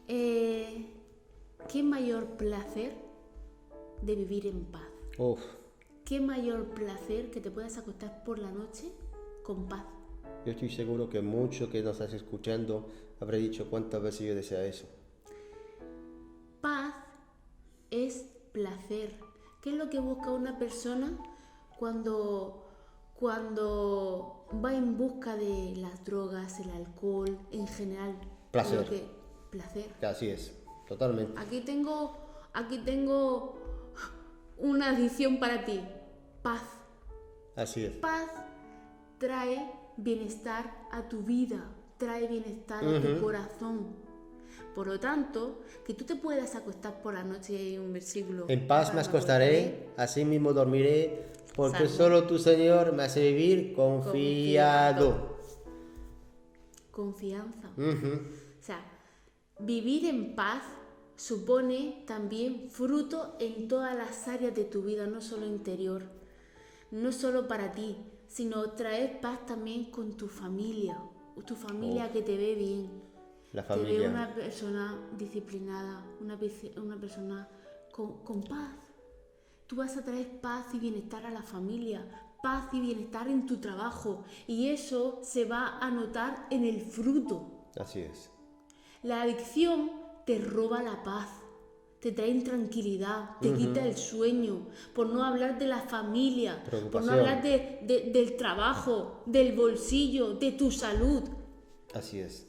C: ¿Qué mayor placer de vivir en paz?
B: Uf.
C: ¿Qué mayor placer que te puedas acostar por la noche con paz?
B: Yo estoy seguro que mucho que nos estás escuchando habré dicho cuántas veces yo deseo eso.
C: Paz es placer. ¿Qué es lo que busca una persona cuando va en busca de las drogas, el alcohol, en general?
B: Placer.
C: Placer.
B: Así es, totalmente.
C: Aquí tengo una adición para ti. Paz.
B: Así es.
C: Paz trae bienestar a tu vida, trae bienestar a tu corazón. Por lo tanto, que tú te puedas acostar por la noche, y hay un versículo.
B: En paz me acostaré, así mismo dormiré, porque
C: Salmo.
B: solo tu Señor me hace vivir confiado.
C: Confianza. O sea, vivir en paz supone también fruto en todas las áreas de tu vida, no solo interior, no solo para ti, sino traer paz también con tu familia que te ve bien.
B: La
C: Te ve
B: familia.
C: una persona disciplinada, una persona con paz. Tú vas a traer paz y bienestar a la familia, paz y bienestar en tu trabajo, y eso se va a notar en el fruto.
B: Así es.
C: La adicción te roba la paz, te trae intranquilidad, te quita el sueño, por no hablar de la familia, por no hablar del trabajo, del bolsillo, de tu salud.
B: Así es.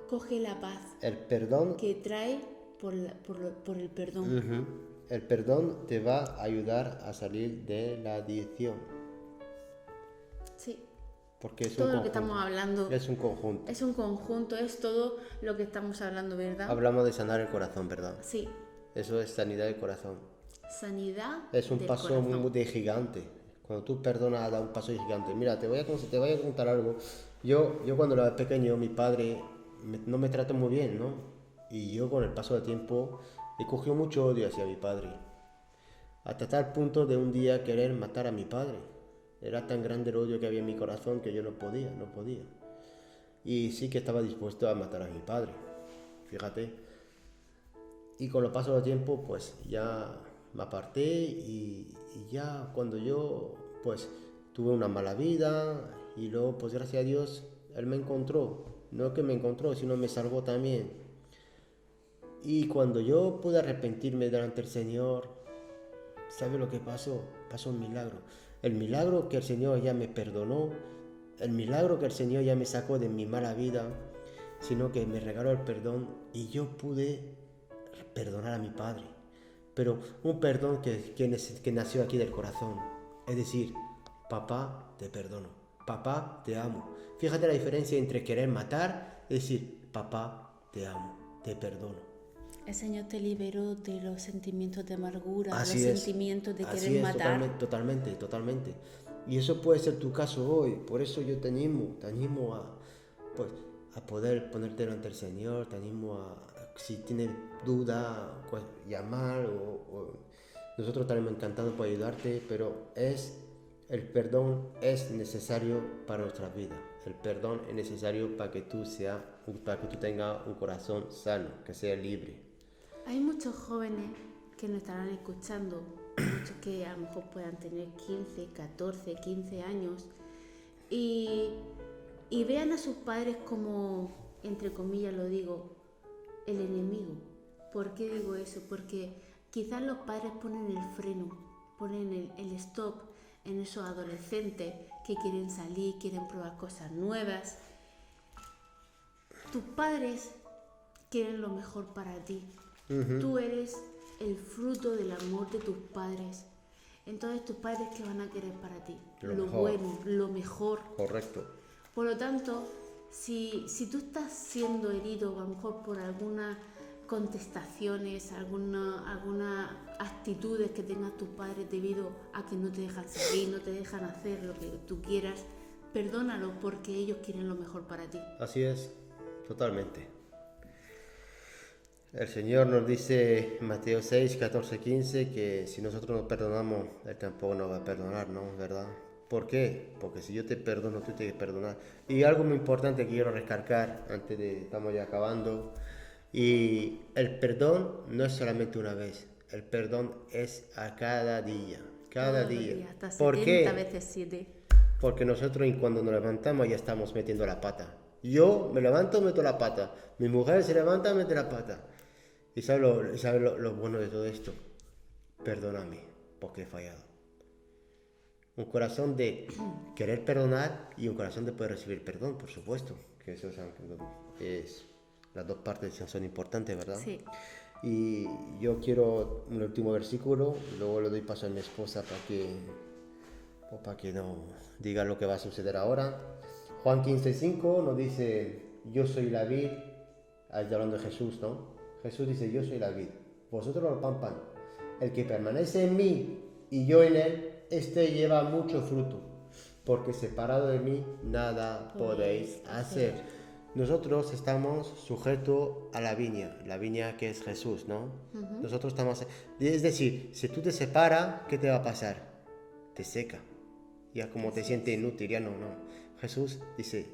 C: Coge la paz
B: El perdón.
C: que trae por el perdón.
B: El perdón te va a ayudar a salir de la adicción.
C: Sí.
B: Porque es
C: Todo
B: un
C: lo que
B: conjunto.
C: estamos hablando
B: Es un conjunto.
C: es un conjunto, es todo lo que estamos hablando, ¿verdad?
B: Hablamos de sanar el corazón, ¿verdad?
C: Sí.
B: Eso es sanidad del corazón.
C: sanidad
B: Es un
C: del
B: paso
C: corazón.
B: muy de gigante. Cuando tú perdonas, da un paso de gigante. Mira, te voy a contar algo. Yo cuando era pequeño, mi padre no me trató muy bien, ¿no? Y yo con el paso del tiempo he cogido mucho odio hacia mi padre. Hasta tal punto de un día querer matar a mi padre. Era tan grande el odio que había en mi corazón que yo no podía. Y sí que estaba dispuesto a matar a mi padre. Fíjate. Y con los pasos del tiempo, pues ya me aparté y ya cuando yo, pues tuve una mala vida y luego, pues gracias a Dios, Él me encontró. No que me encontró, sino me salvó también. Y cuando yo pude arrepentirme delante del Señor, ¿sabe lo que pasó? Pasó un milagro. El milagro que el Señor ya me perdonó, el milagro que el Señor ya me sacó de mi mala vida, sino que me regaló el perdón y yo pude perdonar a mi padre. Pero un perdón que nació aquí del corazón. Es decir, papá, te perdono. Papá, te amo. Fíjate la diferencia entre querer matar y decir, papá, te amo, te perdono.
C: El Señor te liberó de los sentimientos de amargura,
B: Así
C: los
B: es.
C: sentimientos de
B: Así
C: querer
B: es,
C: matar.
B: totalmente. Y eso puede ser tu caso hoy. Por eso yo te animo pues, a poder ponerte delante del Señor. Te animo si tienes duda, pues llamar. Nosotros estaremos encantados por ayudarte, pero el perdón es necesario para nuestra vida. El perdón es necesario para que tú tengas un corazón sano, que sea libre.
C: Hay muchos jóvenes que nos estarán escuchando, muchos que a lo mejor puedan tener 15, 14, 15 años y vean a sus padres como, entre comillas lo digo, el enemigo. ¿Por qué digo eso? Porque quizás los padres ponen el freno, ponen el stop en esos adolescentes que quieren salir, quieren probar cosas nuevas. Tus padres quieren lo mejor para ti. Tú eres el fruto del amor de tus padres. Entonces tus padres, ¿qué van a querer para ti? Lo bueno, lo mejor.
B: Correcto.
C: Por lo tanto, si tú estás siendo herido a lo mejor por algunas contestaciones, algunas actitudes que tengan tus padres debido a que no te dejan salir, no te dejan hacer lo que tú quieras, perdónalos porque ellos quieren lo mejor para ti.
B: Así es, totalmente. El Señor nos dice en Mateo 6, 14, 15 que si nosotros nos perdonamos, Él tampoco nos va a perdonar, ¿no? ¿Verdad? ¿Por qué? Porque si yo te perdono, tú tienes que perdonar. Y algo muy importante que quiero recalcar, estamos ya acabando, y el perdón no es solamente una vez, el perdón es a cada día, cada día.
C: Hasta 70
B: ¿Por qué?
C: veces 7.
B: Porque nosotros cuando nos levantamos ya estamos metiendo la pata. Yo me levanto, meto la pata. Mi mujer se levanta, mete la pata. ¿Y sabes lo bueno de todo esto? Perdóname, porque he fallado. Un corazón de querer perdonar y un corazón de poder recibir perdón, por supuesto. Que eso es las dos partes son importantes, ¿verdad?
C: Sí.
B: Y yo quiero un último versículo, luego le doy paso a mi esposa para que no diga lo que va a suceder ahora. Juan 15:5 nos dice, yo soy la vid, ahí está hablando de Jesús, ¿no? Jesús dice, yo soy la vid, vosotros los pámpanos. El que permanece en mí y yo en él, este lleva mucho fruto, porque separado de mí nada podéis hacer. Nosotros estamos sujetos a la viña que es Jesús, ¿no? Nosotros estamos, es decir, si tú te separas, ¿qué te va a pasar? Te seca, ya como te sientes inútil, ya no. Jesús dice,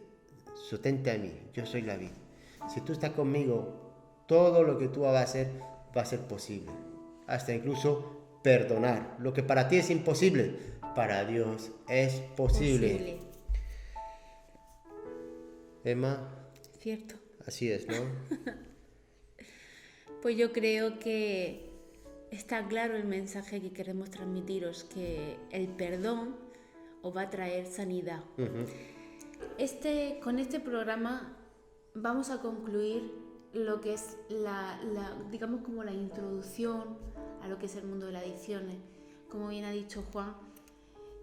B: sostente a mí, yo soy la vid. Si tú estás conmigo, todo lo que tú vas a hacer va a ser posible. Hasta incluso perdonar. Lo que para ti es imposible, para Dios es posible. Emma.
C: Cierto.
B: Así es, ¿no?
C: Pues yo creo que está claro el mensaje que queremos transmitiros, que el perdón os va a traer sanidad. Con este programa vamos a concluir lo que es digamos como la introducción a lo que es el mundo de las adicciones. Como bien ha dicho Juan,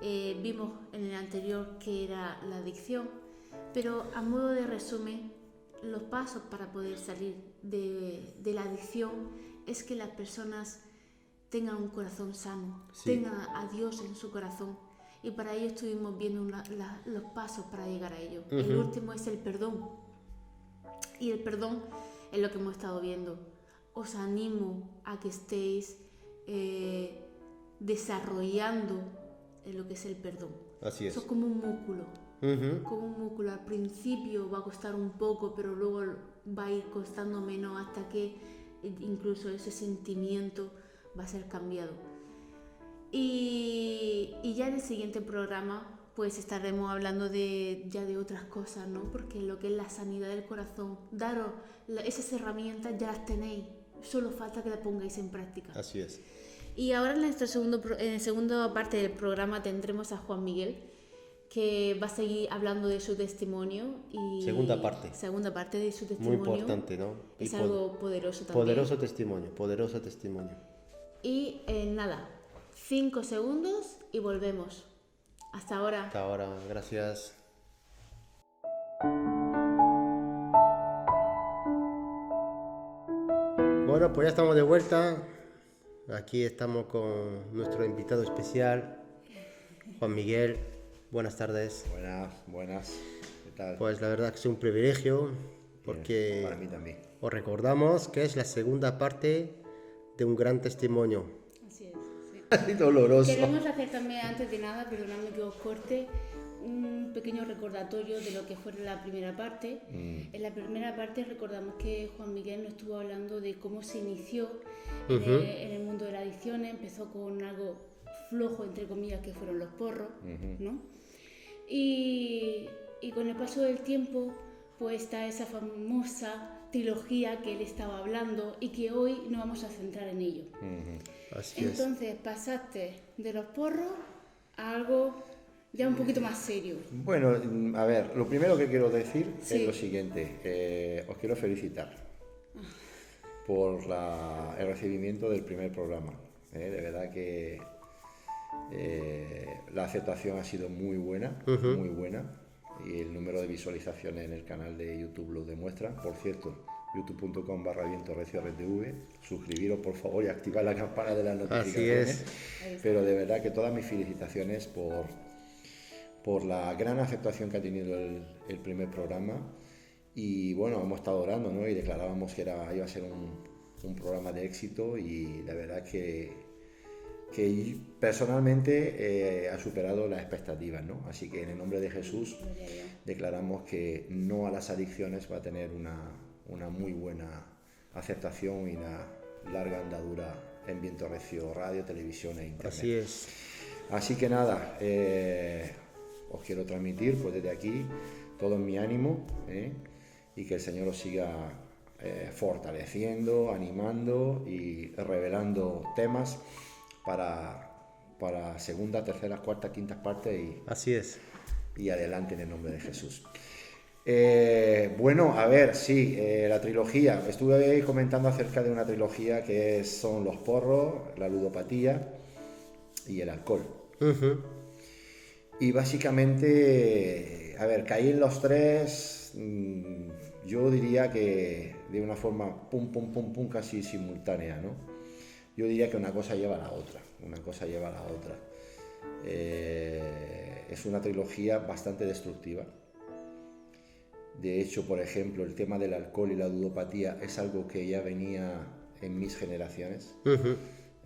C: vimos en el anterior que era la adicción, pero a modo de resumen, los pasos para poder salir de la adicción es que las personas tengan un corazón sano,
B: Sí.
C: tengan a Dios en su corazón. Y para ello estuvimos viendo los pasos para llegar a ello. El último es el perdón. Y el perdón es lo que hemos estado viendo. Os animo a que estéis desarrollando lo que es el perdón.
B: Así es.
C: Eso es como un músculo. Como un músculo. Al principio va a costar un poco, pero luego va a ir costando menos hasta que incluso ese sentimiento va a ser cambiado. Y ya en el siguiente programa pues estaremos hablando ya de otras cosas, ¿no? Porque lo que es la sanidad del corazón, daros esas herramientas ya las tenéis, solo falta que las pongáis en práctica.
B: Así es.
C: Y ahora en la segunda parte del programa tendremos a Juan Miguel, que va a seguir hablando de su testimonio.
B: Segunda parte
C: de su
B: Muy
C: testimonio.
B: importante, ¿no?
C: Es algo poderoso también.
B: Poderoso testimonio.
C: Y nada, 5 segundos y volvemos. Hasta ahora.
B: Hasta ahora, gracias. Bueno, pues ya estamos de vuelta. Aquí estamos con nuestro invitado especial, Juan Miguel. Buenas tardes.
D: Buenas. ¿Qué tal?
B: Pues la verdad que es un privilegio porque
D: Para mí también.
B: os recordamos que es la segunda parte de un gran testimonio.
C: Así es, sí.
D: Así doloroso.
C: Queremos hacer también, antes de nada, perdonadme que os corte, un pequeño recordatorio de lo que fue la primera parte. En la primera parte recordamos que Juan Miguel nos estuvo hablando de cómo se inició en el mundo de la adicción. Empezó con algo flojo, entre comillas, que fueron los porros, ¿no? Y con el paso del tiempo, pues está esa famosa trilogía que él estaba hablando y que hoy nos vamos a centrar en ello.
B: Así es.
C: Entonces pasaste de los porros a algo ya un poquito más serio.
D: Bueno, a ver, lo primero que quiero decir
C: Sí.
D: es lo siguiente. Os quiero felicitar por el recibimiento del primer programa. De verdad que la aceptación ha sido muy buena, muy buena. Y el número de visualizaciones en el canal de YouTube lo demuestra. Por cierto, youtube.com/vientorecio.RTV. Suscribiros por favor y activar la campana de las notificaciones.
B: Así es.
D: Pero de verdad que todas mis felicitaciones por la gran aceptación que ha tenido el primer programa. Y bueno, hemos estado orando, ¿no? Y declarábamos que iba a ser un programa de éxito, y la verdad que personalmente ha superado las expectativas, ¿no? Así que en el nombre de Jesús declaramos que No a las Adicciones va a tener una muy buena aceptación y una larga andadura en Viento Recio, radio, televisión e internet.
B: Así es.
D: Así que nada, os quiero transmitir pues desde aquí todo mi ánimo, y que el Señor os siga fortaleciendo, animando y revelando temas para segunda, tercera, cuarta, quinta parte
B: Así es.
D: y adelante en el nombre de Jesús. Bueno, a ver, sí, la trilogía. Estuve comentando acerca de una trilogía que son los porros, la ludopatía y el alcohol. Y básicamente, a ver, caí en los tres, yo diría que de una forma pum, pum, pum, pum, casi simultánea, ¿no? Yo diría que una cosa lleva a la otra, es una trilogía bastante destructiva. De hecho, por ejemplo, el tema del alcohol y la ludopatía es algo que ya venía en mis generaciones.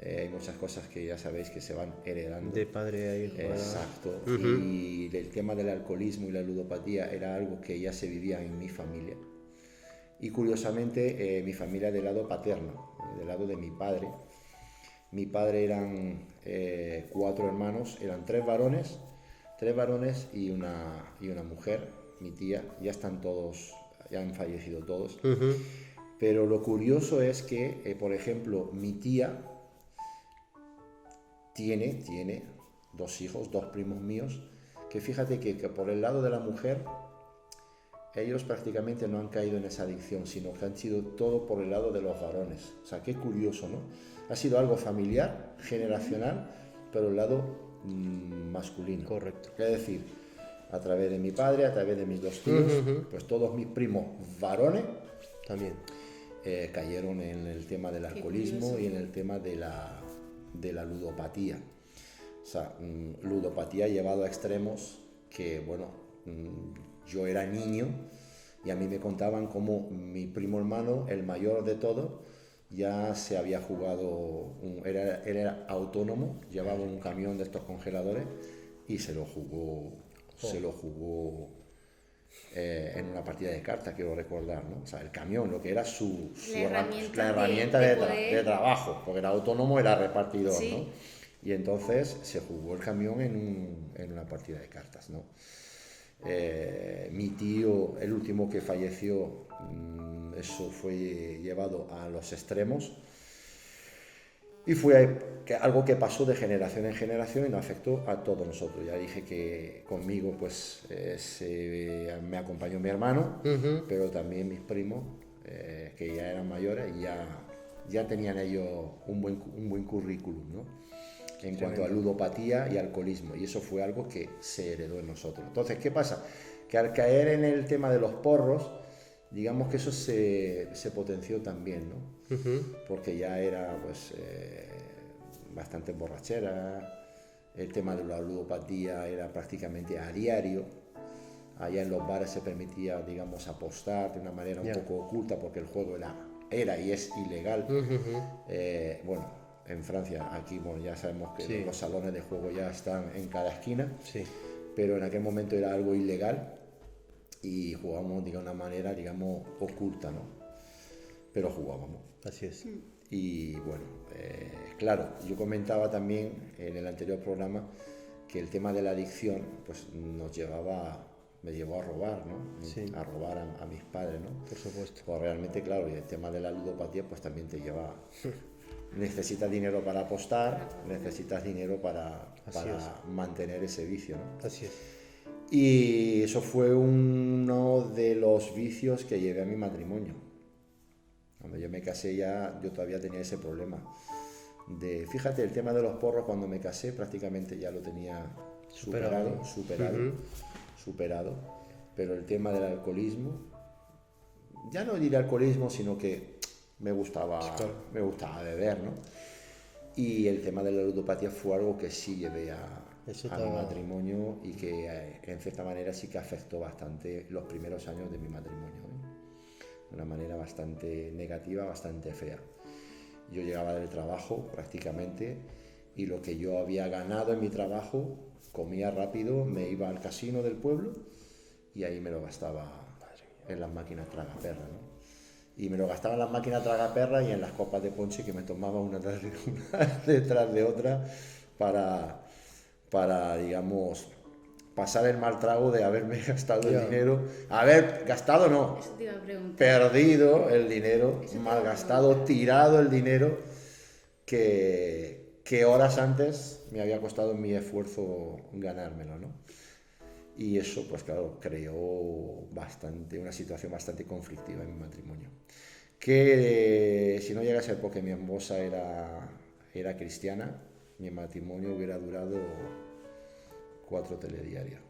D: Hay muchas cosas que ya sabéis que se van heredando.
B: De padre a hijo.
D: Exacto. Y el tema del alcoholismo y la ludopatía era algo que ya se vivía en mi familia. Y curiosamente, mi familia del lado paterno, del lado de mi padre. Mi padre eran 4 hermanos, eran 3 varones y una mujer, mi tía. Ya están todos, ya han fallecido todos. Pero lo curioso es que, por ejemplo, mi tía tiene 2 hijos, 2 primos míos, que fíjate que por el lado de la mujer, ellos prácticamente no han caído en esa adicción, sino que han sido todo por el lado de los varones. O sea, qué curioso, ¿no? Ha sido algo familiar, generacional, pero el lado masculino.
B: Correcto.
D: Es decir, a través de mi padre, a través de mis 2 tíos, pues todos mis primos varones
B: También.
D: cayeron en el tema del alcoholismo y en el tema de de la ludopatía. O sea, ludopatía llevado a extremos que, bueno, yo era niño y a mí me contaban cómo mi primo hermano, el mayor de todos, ya se había jugado, él era autónomo, llevaba un camión de estos congeladores y se lo jugó en una partida de cartas, quiero recordar, ¿no? O sea, el camión, lo que era la herramienta de trabajo, porque era autónomo, era repartidor, sí. ¿No? Y entonces se jugó el camión en una partida de cartas, ¿no? Mi tío, el último que falleció, eso fue llevado a los extremos y fue algo que pasó de generación en generación y nos afectó a todos nosotros. Ya dije que conmigo pues me acompañó mi hermano, pero también mis primos, que ya eran mayores y ya tenían ellos un buen currículum, ¿no? En cuanto a ludopatía y alcoholismo, y eso fue algo que se heredó en nosotros. Entonces, ¿qué pasa? Que al caer en el tema de los porros, digamos que eso se potenció también, ¿no? Porque ya era pues bastante borrachera, el tema de la ludopatía era prácticamente a diario. Allá en los bares se permitía, digamos, apostar de una manera un poco oculta porque el juego era y es ilegal. Bueno, en Francia, aquí bueno, ya sabemos que los salones de juego ya están en cada esquina, pero en aquel momento era algo ilegal y jugábamos de una manera, digamos, oculta, ¿no? Pero jugábamos.
B: Así es.
D: Y bueno, claro, yo comentaba también en el anterior programa que el tema de la adicción pues me llevó a robar, ¿no?
B: Sí.
D: A robar a mis padres, ¿no?
B: Por supuesto.
D: Pues realmente, claro, y el tema de la ludopatía pues también te lleva... Necesitas dinero para apostar, necesitas dinero para mantener ese vicio, ¿no?
B: Así es.
D: Y eso fue uno de los vicios que llevé a mi matrimonio. Cuando yo me casé yo todavía tenía ese problema. Fíjate, el tema de los porros cuando me casé prácticamente ya lo tenía superado. Pero el tema del alcoholismo, ya no diré alcoholismo, sino que me gustaba beber, ¿no? Y el tema de la ludopatía fue algo que sí llevé a mi matrimonio y que en cierta manera sí que afectó bastante los primeros años de mi matrimonio, ¿eh? De una manera bastante negativa, bastante fea. Yo llegaba del trabajo prácticamente y lo que yo había ganado en mi trabajo comía rápido, me iba al casino del pueblo y ahí me lo gastaba en las máquinas tragaperras, ¿no? Y me lo gastaba en las máquinas tragaperras y en las copas de ponche que me tomaba una detrás de otra para digamos, pasar el mal trago de haberme gastado el dinero. No, perdido el dinero, malgastado, tirado el dinero que horas antes me había costado mi esfuerzo ganármelo, ¿no? Y eso, pues claro, creó una situación bastante conflictiva en mi matrimonio. Que si no llega a ser porque mi esposa era cristiana, mi matrimonio hubiera durado 4 telediarios.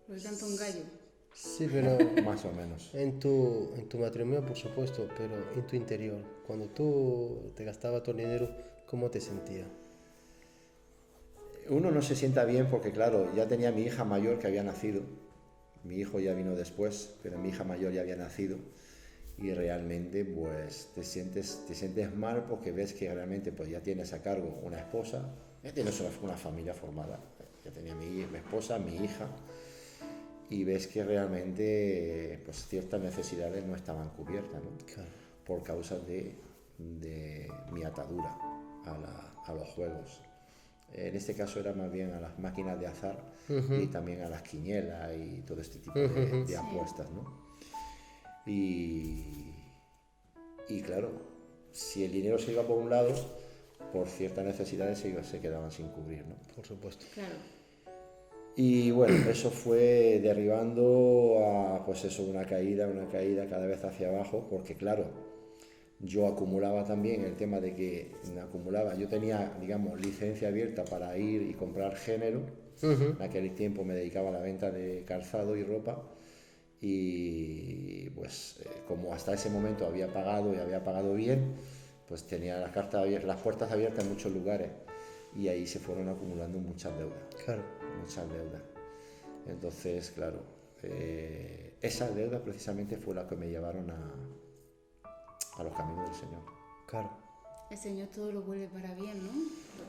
C: ¿Por tanto un gallo?
B: Sí, pero...
D: Más o menos.
B: En tu matrimonio, por supuesto, pero en tu interior, cuando tú te gastabas todo el dinero, ¿cómo te sentías?
D: Uno no se sienta bien porque, claro, ya tenía mi hija mayor que había nacido. Mi hijo ya vino después, pero mi hija mayor ya había nacido. Y realmente, pues, te sientes mal porque ves que realmente pues, ya tienes a cargo una esposa, ya tienes una familia formada. Ya tenía mi esposa, mi hija. Y ves que realmente pues, ciertas necesidades no estaban cubiertas, ¿no?
B: Claro.
D: Por causa de mi atadura a los juegos. En este caso era más bien a las máquinas de azar y también a las quinielas y todo este tipo de apuestas, ¿no? Y claro, si el dinero se iba por un lado, por ciertas necesidades se quedaban sin cubrir, ¿no?
B: Por supuesto.
C: Claro.
D: Y bueno, eso fue derribando a, pues eso, una caída cada vez hacia abajo, porque claro, yo acumulaba también el tema de que yo tenía, digamos, licencia abierta para ir y comprar género. En aquel tiempo me dedicaba a la venta de calzado y ropa y pues como hasta ese momento había pagado bien, pues tenía las puertas abiertas en muchos lugares. y ahí se fueron acumulando muchas deudas.
B: Claro.
D: Muchas deudas. Entonces, claro, esas deudas precisamente fue las que me llevaron a los caminos del Señor.
B: Claro.
C: El Señor todo lo vuelve para bien, ¿no?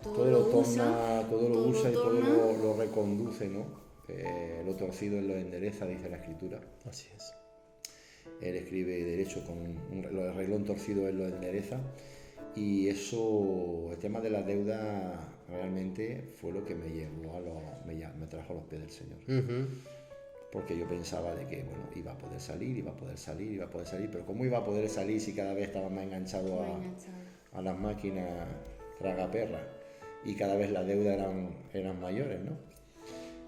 D: Todo lo usa y todo
C: torna.
D: lo reconduce, ¿no? Lo torcido él lo endereza, dice la Escritura.
B: Así es.
D: Él escribe derecho con el renglón torcido, él lo endereza. Y eso, el tema de la deuda realmente fue lo que me llevó me trajo a los pies del Señor.
B: Uh-huh.
D: Porque yo pensaba de que, bueno, iba a poder salir, pero ¿cómo iba a poder salir si cada vez estaba más enganchado a las máquinas tragaperras y cada vez las deudas eran mayores, ¿no?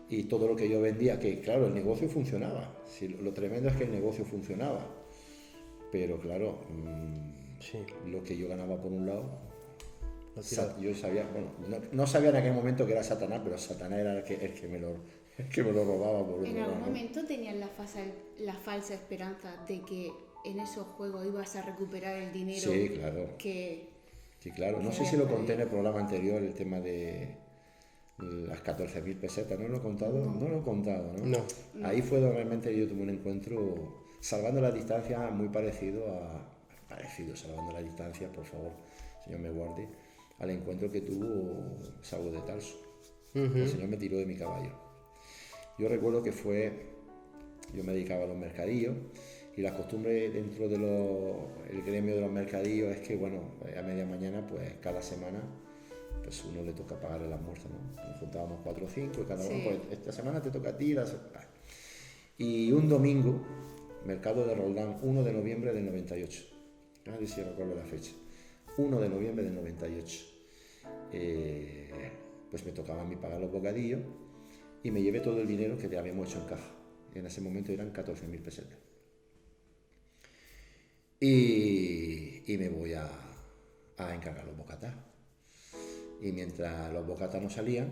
D: Y todo lo que yo vendía, que claro, el negocio funcionaba, sí, lo tremendo es que el negocio funcionaba, pero claro,
B: Sí.
D: lo que yo ganaba por un lado,
B: Lo
D: yo sabía, bueno, no sabía en aquel momento que era Satanás, pero Satanás era el que me lo robaba por otro
C: En
D: lado,
C: algún
D: ¿no?
C: momento tenías la falsa esperanza de que en esos juegos ibas a recuperar el dinero.
D: Sí, claro. Sí, claro. No sé si lo conté en el programa anterior, el tema de las 14.000 pesetas. ¿No lo he contado? No lo he contado, ¿no?
B: No.
D: Ahí fue donde realmente yo tuve un encuentro, salvando la distancia, muy parecido, salvando la distancia, por favor, Señor me guarde, al encuentro que tuvo Saulo de Tarso. El Señor me tiró de mi caballo. Yo recuerdo que yo me dedicaba a los mercadillos, y la costumbre dentro del gremio de los mercadillos es que, bueno, a media mañana, pues cada semana, pues uno le toca pagar el almuerzo, ¿no? Nos juntábamos 4 o 5 y cada uno, pues esta semana te toca a ti. Y un domingo, mercado de Roldán, 1 de noviembre del 98. Nadie se recuerda la fecha. 1 de noviembre del 98. Pues me tocaba a mí pagar los bocadillos y me llevé todo el dinero que habíamos hecho en caja. En ese momento eran 14.000 pesetas. Y me voy a encargar los bocatas. Y mientras los bocatas no salían,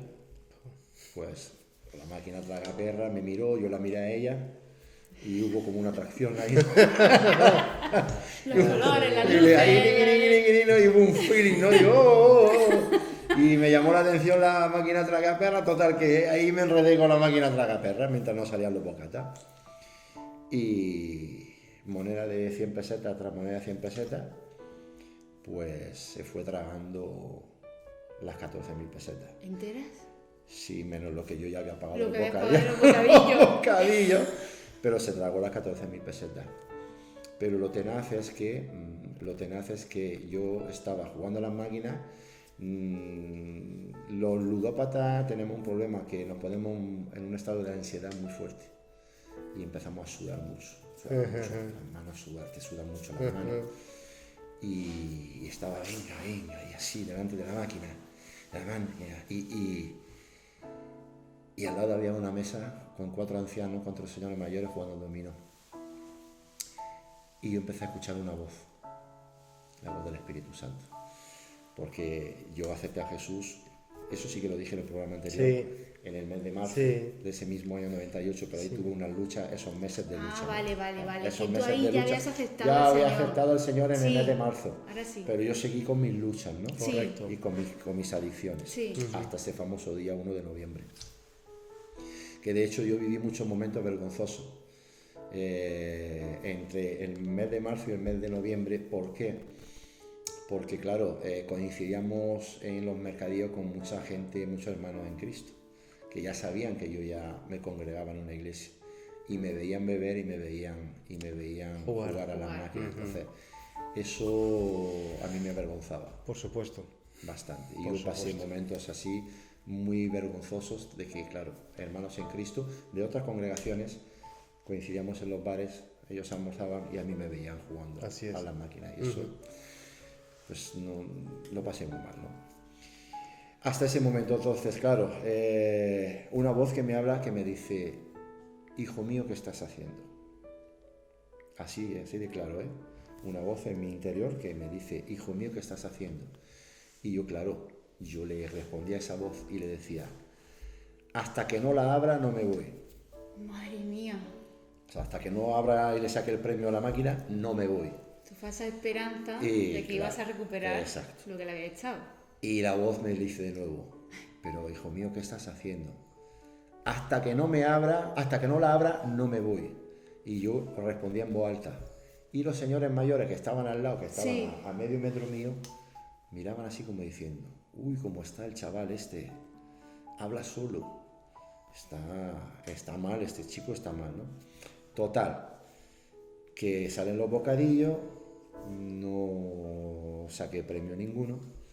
D: pues la máquina tragaperra me miró, yo la miré a ella y hubo como una atracción ahí.
C: Los colores, las luces.
D: Y hubo un feeling, ¿no? Y me llamó la atención la máquina tragaperra, total que ahí me enredé con la máquina tragaperra mientras no salían los bocatas. Y moneda de 100 pesetas tras moneda de 100 pesetas, pues se fue tragando las 14.000 pesetas.
C: ¿Enteras?
D: Sí, menos lo que yo ya había pagado
C: Lo
D: los
C: que habías
D: bocadillos.
C: pagado los
D: Bocadillos. Pero se tragó las 14.000 pesetas. Pero lo tenaz es que yo estaba jugando a las máquinas. Los ludópatas tenemos un problema, que nos ponemos en un estado de ansiedad muy fuerte y empezamos a sudar mucho. Las manos te sudan mucho las manos. Y estaba venga, y así delante de la máquina, y al lado había una mesa con 4 ancianos, 4 señores mayores jugando al dominó. Y yo empecé a escuchar una voz, la voz del Espíritu Santo, porque yo acepté a Jesús, eso sí que lo dije en el programa anterior, en el mes de marzo de ese mismo año 98, pero ahí tuve una lucha, esos meses de lucha.
C: Vale.
D: Esos
C: Que
D: meses
C: tú ahí
D: de
C: ya
D: lucha.
C: habías aceptado
D: Ya
C: al
D: había
C: Señor.
D: aceptado al Señor en el mes de marzo.
C: Ahora sí.
D: Pero yo seguí con mis luchas, ¿no?
C: Sí.
B: Correcto.
D: Y con mis adicciones.
C: Sí.
D: Hasta ese famoso día 1 de noviembre. Que de hecho yo viví muchos momentos vergonzosos entre el mes de marzo y el mes de noviembre. ¿Por qué? Porque claro, coincidíamos en los mercadillos con mucha gente, muchos hermanos en Cristo, que ya sabían que yo ya me congregaba en una iglesia y me veían beber y me veían jugar a las máquinas. Entonces, eso a mí me avergonzaba.
B: Por supuesto.
D: Bastante. Y yo pasé momentos así muy vergonzosos de que, claro, hermanos en Cristo de otras congregaciones coincidíamos en los bares, ellos almorzaban y a mí me veían jugando a las máquinas. Y eso, pues no, lo pasé muy mal, ¿no? Hasta ese momento, entonces, claro, una voz que me habla, que me dice: hijo mío, ¿qué estás haciendo? Así de claro, ¿eh? Una voz en mi interior que me dice: hijo mío, ¿qué estás haciendo? Y yo, claro, yo le respondía a esa voz y le decía: hasta que no la abra no me voy.
C: Madre mía.
D: O sea, hasta que no abra y le saque el premio a la máquina, no me voy.
C: Tu falsa esperanza
D: Y,
C: de que ibas a recuperar
D: exacto.
C: lo que le había echado.
D: Y la voz me dice de nuevo, pero hijo mío, ¿qué estás haciendo? Hasta que no la abra, no me voy. Y yo respondía en voz alta. Y los señores mayores que estaban al lado, que estaban a medio metro mío, miraban así como diciendo, uy, cómo está el chaval este, habla solo, está mal, este chico está mal, ¿no? Total, que salen los bocadillos, no saqué premio ninguno,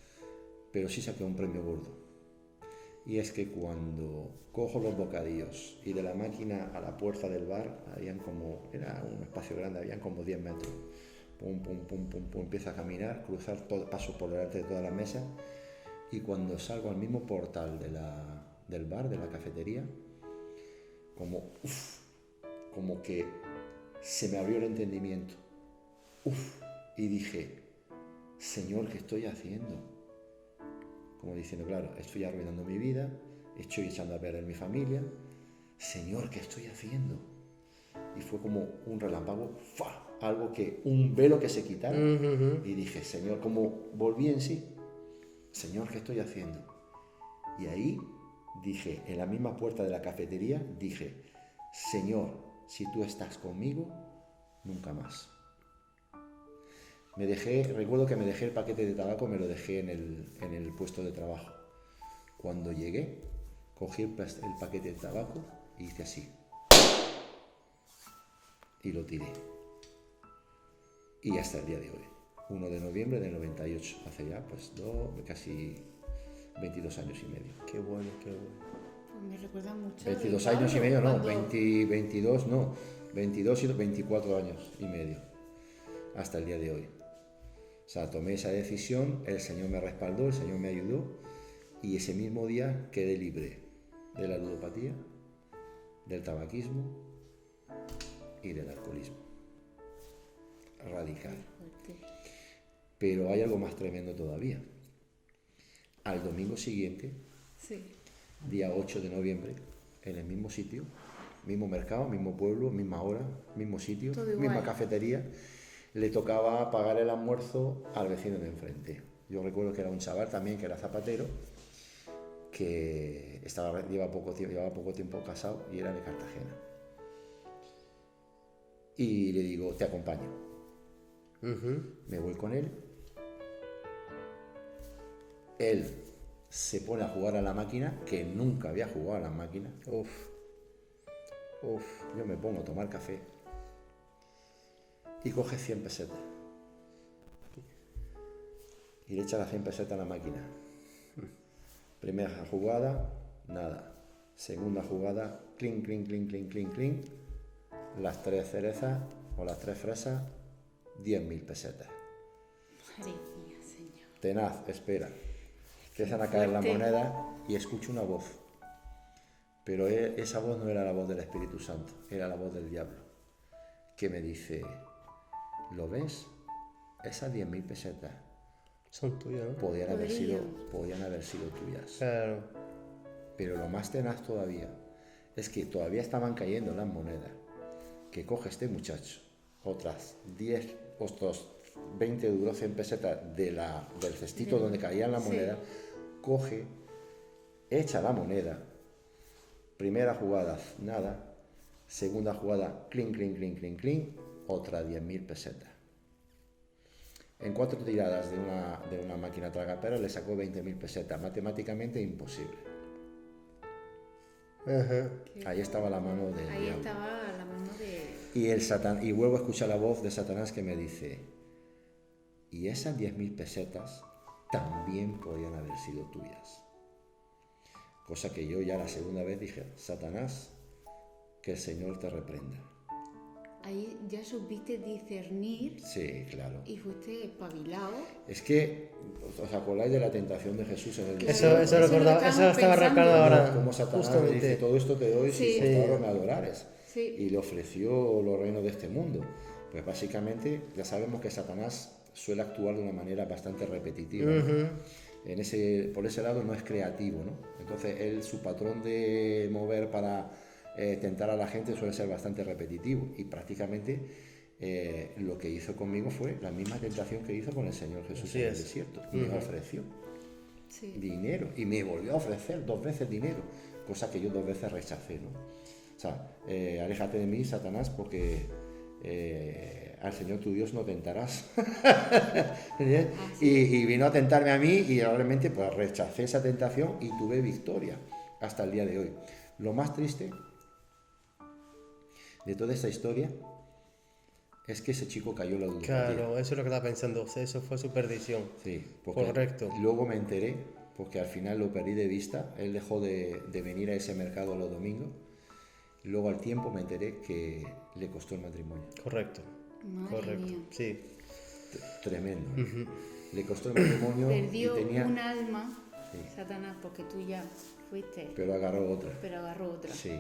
D: pero sí saqué un premio gordo. Y es que cuando cojo los bocadillos y de la máquina a la puerta del bar, era un espacio grande, habían como 10 metros. Pum, pum, pum, pum, pum, empiezo a caminar, cruzar todo, paso por delante de toda la mesa, y cuando salgo al mismo portal del bar, de la cafetería, como que se me abrió el entendimiento. Y dije, Señor, ¿qué estoy haciendo? Como diciendo, claro, estoy arruinando mi vida, estoy echando a perder mi familia. Señor, ¿qué estoy haciendo? Y fue como un relámpago, un velo que se quitara. Y dije, Señor, como volví en sí, Señor, ¿qué estoy haciendo? Y ahí dije, en la misma puerta de la cafetería, dije, Señor, si tú estás conmigo, nunca más. Recuerdo que me dejé el paquete de tabaco, me lo dejé en el puesto de trabajo. Cuando llegué, cogí el paquete de tabaco y hice así. Y lo tiré. Y hasta el día de hoy, 1 de noviembre del 98, hace ya casi 22 años y medio.
B: Qué bueno, qué bueno.
C: Pues me recuerda mucho.
D: 22 años y medio, no, 22 no, 22 y 24 años y medio, hasta el día de hoy. O sea, tomé esa decisión, el Señor me respaldó, el Señor me ayudó, y ese mismo día quedé libre de la ludopatía, del tabaquismo y del alcoholismo. Radical. Pero hay algo más tremendo todavía. Al domingo siguiente, día 8 de noviembre, en el mismo sitio, mismo mercado, mismo pueblo, misma hora, mismo sitio, misma cafetería, le tocaba pagar el almuerzo al vecino de enfrente. Yo recuerdo que era un chaval también, que era zapatero, que llevaba poco tiempo casado y era de Cartagena. Y le digo, te acompaño. Me voy con él. Él se pone a jugar a la máquina, que nunca había jugado a la máquina. Yo me pongo a tomar café y coge 100 pesetas y le echa las 100 pesetas a la máquina. Primera jugada, nada. Segunda jugada, clink, clink, clink, clink, clink, clink. Las 3 cerezas o las 3 fresas, 10.000 pesetas.
C: Madre mía, Señor.
D: Tenaz, espera. Empiezan a caer las monedas y escucho una voz. Pero esa voz no era la voz del Espíritu Santo, era la voz del diablo, que me dice, ¿lo ves? Esas 10.000 pesetas
B: son tuyas, ¿no?
D: podían haber sido tuyas.
B: Claro.
D: Pero lo más tenaz todavía es que todavía estaban cayendo las monedas. Que coge este muchacho otros 20 duros, 100 pesetas del cestito donde caían las monedas, coge, echa la moneda. Primera jugada, nada. Segunda jugada, clink, clink, clink, clink, clink. Otra 10.000 pesetas. En 4 tiradas de una máquina tragapera le sacó 20.000 pesetas. Matemáticamente imposible. Ahí estaba la mano del diablo.
C: Ahí estaba la mano de...
D: Y vuelvo a escuchar la voz de Satanás que me dice, y esas 10.000 pesetas también podían haber sido tuyas. Cosa que yo ya la segunda vez dije, Satanás, que el Señor te reprenda.
C: Ahí ya supiste discernir.
D: Sí, claro.
C: Y fuiste espabilado.
D: Es que, ¿os acordáis de la tentación de Jesús en el
B: desierto? Eso estaba recordando ahora.
D: Como Satanás le dice, todo esto te doy si ahora me adorares.
C: Sí.
D: Y le ofreció los reinos de este mundo. Pues básicamente ya sabemos que Satanás suele actuar de una manera bastante repetitiva. Por ese lado no es creativo, ¿no? Entonces su patrón de mover para tentar a la gente suele ser bastante repetitivo, y prácticamente lo que hizo conmigo fue la misma tentación que hizo con el Señor Jesús en el desierto, y me ofreció.
C: Sí.
D: dinero, y me volvió a ofrecer 2 veces dinero, cosa que yo 2 veces rechacé, ¿no? O sea, aléjate de mí, Satanás, porque al Señor tu Dios no tentarás. y vino a tentarme a mí y realmente pues rechacé esa tentación y tuve victoria hasta el día de hoy. Lo más triste de toda esta historia es que ese chico cayó en la ludopatía.
B: Claro, eso es lo que estaba pensando. Eso fue su perdición.
D: Sí, porque
B: Correcto.
D: luego me enteré, porque al final lo perdí de vista. Él dejó de venir a ese mercado los domingos. Y luego al tiempo me enteré que le costó el matrimonio.
B: Correcto.
C: Madre
B: Correcto.
C: mía.
B: Sí.
D: Tremendo. Le costó el matrimonio
C: Perdió
D: y tenía...
C: un alma,
D: Sí.
C: Satanás, porque tú ya fuiste,
D: Pero agarró otra.
C: pero agarró otra.
D: Sí,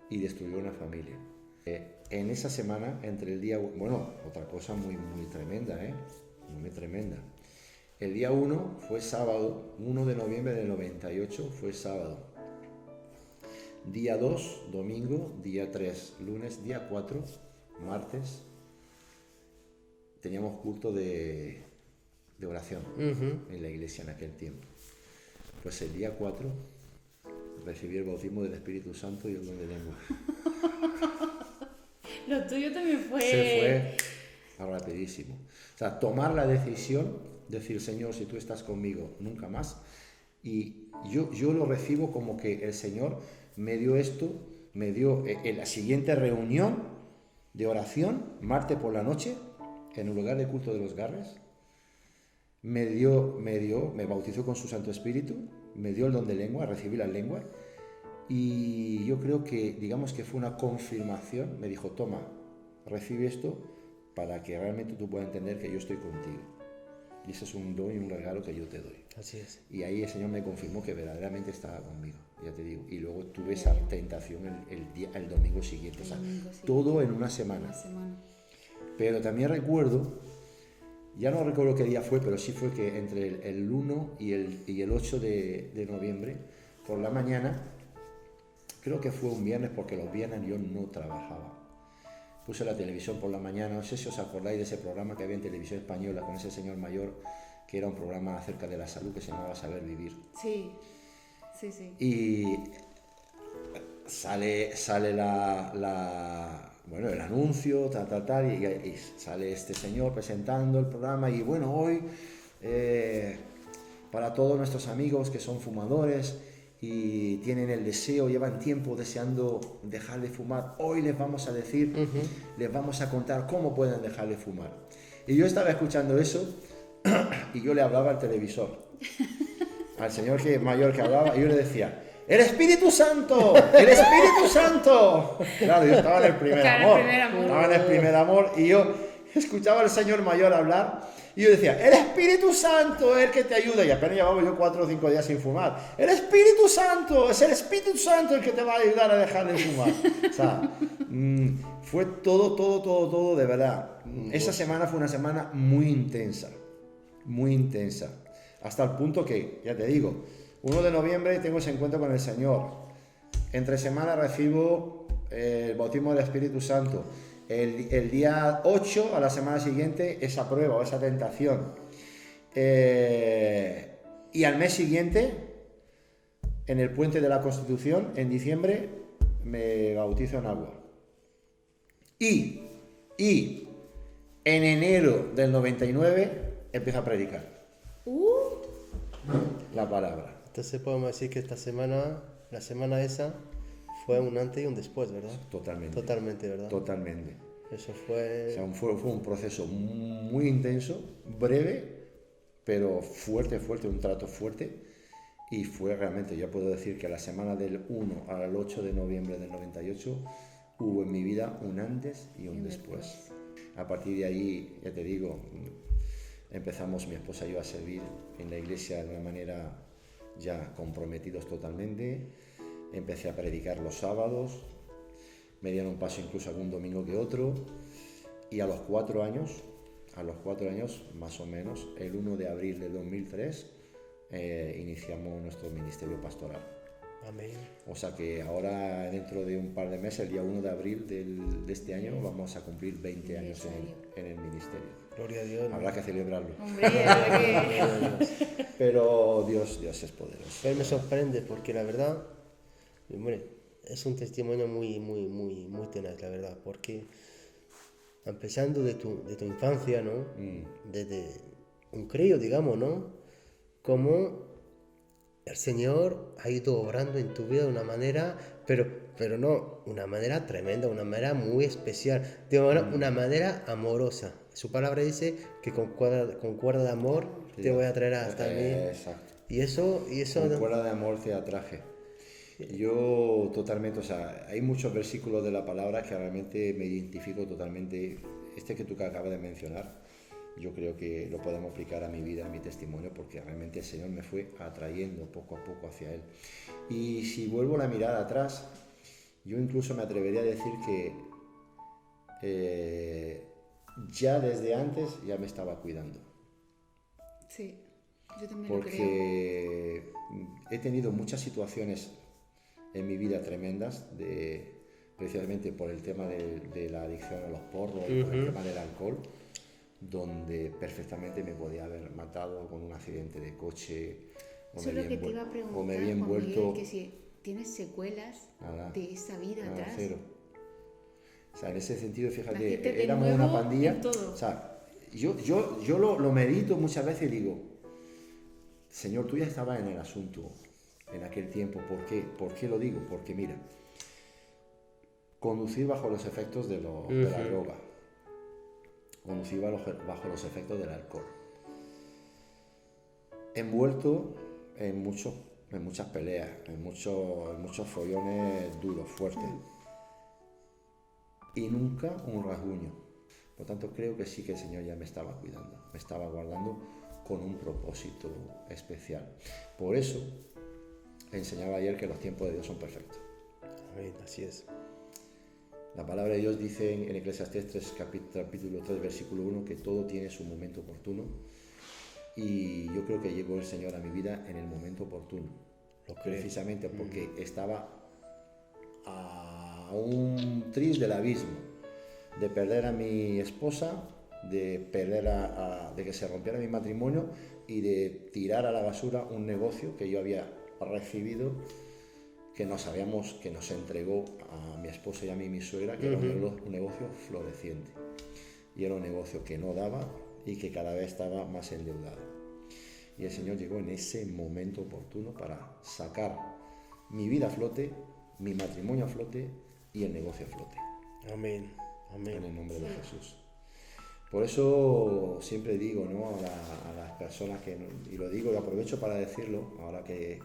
D: y destruyó una familia. En esa semana, entre el día... Bueno, otra cosa muy, muy tremenda, muy tremenda. El día 1 fue sábado, 1 de noviembre del 98 fue sábado. Día 2, domingo. Día 3, lunes. Día 4, martes, teníamos culto de oración en la iglesia en aquel tiempo. Pues el día 4 recibí el bautismo del Espíritu Santo y el don de lengua.
C: Lo tuyo también fue...
D: Se fue rapidísimo. O sea, tomar la decisión, decir, Señor, si tú estás conmigo, nunca más. Y yo lo recibo como que el Señor me dio esto, me dio en la siguiente reunión de oración, martes por la noche, en el lugar de culto de los Garres. Me bautizó con su Santo Espíritu, me dio el don de lengua, recibí las lenguas. Y yo creo que, digamos que fue una confirmación, me dijo, toma, recibe esto para que realmente tú puedas entender que yo estoy contigo. Y ese es un don y un regalo que yo te doy.
B: Así es.
D: Y ahí el Señor me confirmó que verdaderamente estaba conmigo, ya te digo. Y luego tuve esa tentación el domingo siguiente, o sea, todo en una semana.
C: Una semana.
D: Pero también recuerdo, ya no recuerdo qué día fue, pero sí fue que entre el 1 y el 8 de noviembre, por la mañana, creo que fue un viernes, porque los viernes yo no trabajaba. Puse la televisión por la mañana, no sé si os acordáis de ese programa que había en Televisión Española con ese señor mayor, que era un programa acerca de la salud que se llamaba Saber Vivir.
C: Sí, sí, sí.
D: Y sale bueno, el anuncio, tal, y sale este señor presentando el programa, y bueno, hoy, para todos nuestros amigos que son fumadores y tienen el deseo, llevan tiempo deseando dejar de fumar, hoy les vamos a decir, les vamos a contar cómo pueden dejar de fumar. Y yo estaba escuchando eso, y yo le hablaba al televisor, al señor mayor que hablaba, y yo le decía, ¡el Espíritu Santo! ¡El Espíritu Santo! Claro, yo estaba en el primer amor. Estaba en el primer amor, y yo escuchaba al señor mayor hablar, y yo decía, ¡el Espíritu Santo es el que te ayuda! Y apenas llevaba yo 4 o 5 días sin fumar. ¡El Espíritu Santo! Es el Espíritu Santo el que te va a ayudar a dejar de fumar. O sea, fue todo, de verdad. Esa semana fue una semana muy intensa. Muy intensa. Hasta el punto que, ya te digo, 1 de noviembre tengo ese encuentro con el Señor. Entre semana recibo el bautismo del Espíritu Santo. El día 8, a la semana siguiente, esa prueba o esa tentación. Y al mes siguiente, en el puente de la Constitución, en diciembre, me bautizo en agua. Y en enero del 99 empiezo a predicar la palabra.
B: Entonces podemos decir que esta semana, la semana esa, fue un antes y un después, ¿verdad?
D: Totalmente,
B: ¿verdad?
D: Totalmente.
B: Eso fue...
D: O sea, fue un proceso muy intenso, breve, pero fuerte, un trato fuerte. Y fue realmente, ya puedo decir que la semana del 1 al 8 de noviembre del 98 hubo en mi vida un antes y un después. A partir de ahí, ya te digo, empezamos mi esposa y yo a servir en la iglesia de una manera ya comprometidos totalmente. Empecé a predicar los sábados, me dieron paso incluso algún domingo que otro, y a los 4 años más o menos, el 1 de abril de 2003, iniciamos nuestro ministerio pastoral.
B: Amén.
D: O sea que ahora, dentro de un par de meses, el día 1 de abril de este año, vamos a cumplir 20 años en el ministerio.
B: Gloria a Dios. ¿no?
D: Habrá que celebrarlo.
C: Hombre, ahora que...
D: Pero Dios es poderoso.
B: Él me sorprende porque la verdad, hombre, es un testimonio muy tenaz, la verdad, porque empezando de tu infancia, ¿no? Desde un crío, digamos, ¿no? Como el Señor ha ido obrando en tu vida de una manera, pero no, una manera tremenda, una manera muy especial, de una manera amorosa. Su palabra dice que con cuerda de amor te voy a traer hasta mí.
D: Exacto.
B: Y eso
D: Con cuerda de amor te atraje. Yo totalmente, o sea, hay muchos versículos de la palabra que realmente me identifico totalmente. Este que tú acabas de mencionar, yo creo que lo podemos aplicar a mi vida, a mi testimonio, porque realmente el Señor me fue atrayendo poco a poco hacia Él. Y si vuelvo la mirada atrás, yo incluso me atrevería a decir que ya desde antes ya me estaba cuidando.
C: Sí, yo también lo creo.
D: Porque he tenido muchas situaciones en mi vida tremendas, precisamente por el tema de la adicción a los porros y por el tema del alcohol, donde perfectamente me podía haber matado con un accidente de coche,
C: Eso es lo que te iba a preguntar,
D: o me había
C: Juan
D: envuelto...
C: Miguel, que si tienes secuelas de esa vida atrás.
D: Cero. O sea, en ese sentido,
C: Naciste
D: fíjate,
C: de
D: éramos
C: nuevo
D: una pandilla.
C: en todo.
D: O sea, yo lo medito muchas veces y digo, Señor, tú ya estabas en el asunto en aquel tiempo. ¿Por qué lo digo? Porque mira, conducir bajo los efectos de la droga, conducir bajo los efectos del alcohol, envuelto en muchas peleas, en muchos follones duros, fuertes, y nunca un rasguño. Por tanto, creo que sí que el Señor ya me estaba cuidando, me estaba guardando con un propósito especial. Por eso enseñaba ayer que los tiempos de Dios son perfectos.
B: Amén, así es.
D: La palabra de Dios dice en Eclesiastés 3, capítulo 3, versículo 1, que todo tiene su momento oportuno. Y yo creo que llegó el Señor a mi vida en el momento oportuno. Precisamente porque estaba a un tris del abismo, de perder a mi esposa, de perder de que se rompiera mi matrimonio y de tirar a la basura un negocio que yo había recibido, que nos entregó a mi esposa y a mí mi suegra, que era un negocio floreciente. Y era un negocio que no daba y que cada vez estaba más endeudado. Y el Señor llegó en ese momento oportuno para sacar mi vida a flote, mi matrimonio a flote y el negocio a flote.
B: Amén, amén.
D: En el nombre de Jesús. Por eso siempre digo, ¿no?, a las personas y lo digo y aprovecho para decirlo, ahora que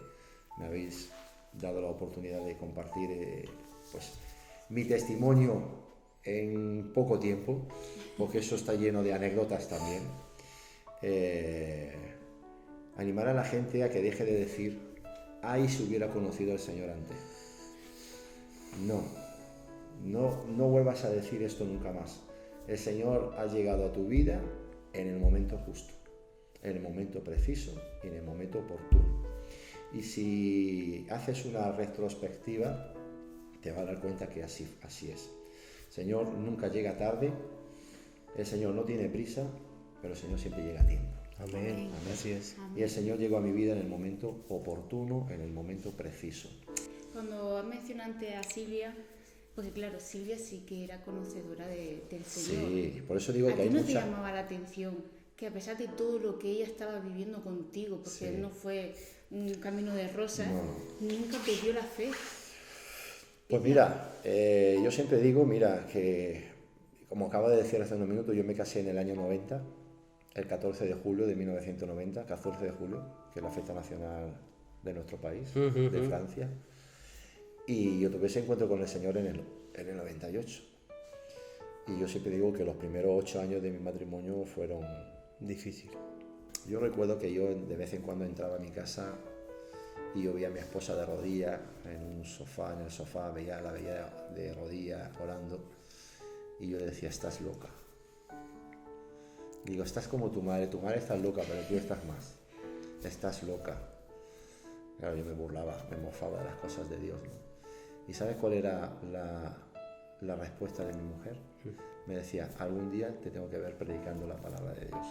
D: me habéis dado la oportunidad de compartir pues mi testimonio en poco tiempo, porque eso está lleno de anécdotas también. Animar a la gente a que deje de decir, ay, si hubiera conocido al Señor antes. No vuelvas a decir esto nunca más. El Señor ha llegado a tu vida en el momento justo, en el momento preciso y en el momento oportuno. Y si haces una retrospectiva, te vas a dar cuenta que así es. El Señor nunca llega tarde, el Señor no tiene prisa, pero el Señor siempre llega a tiempo.
B: Amén, así es.
D: Y el Señor llegó a mi vida en el momento oportuno, en el momento preciso.
C: Cuando mencionaste a Silvia, porque claro, Silvia sí que era conocedora del Señor.
D: Sí, por eso digo que hay
C: ¿A ti no
D: mucha...
C: te llamaba la atención que a pesar de todo lo que ella estaba viviendo contigo, porque no fue un camino de rosas, nunca perdió la fe?
D: Pues mira, yo siempre digo, mira, que como acabo de decir hace unos minutos, yo me casé en el año 90, el 14 de julio de 1990, 14 de julio, que es la fiesta nacional de nuestro país, de Francia, y yo tuve ese encuentro con el Señor en el 98. Y yo siempre digo que los primeros 8 años de mi matrimonio fueron difíciles. Yo recuerdo que yo de vez en cuando entraba a mi casa y yo veía a mi esposa de rodillas en el sofá, la veía de rodillas orando, y yo le decía, estás loca. Digo, estás como tu madre está loca, pero tú estás más. Estás loca. Claro, yo me burlaba, me mofaba de las cosas de Dios, ¿no? ¿Y sabes cuál era la respuesta de mi mujer? Me decía, algún día te tengo que ver predicando la palabra de Dios.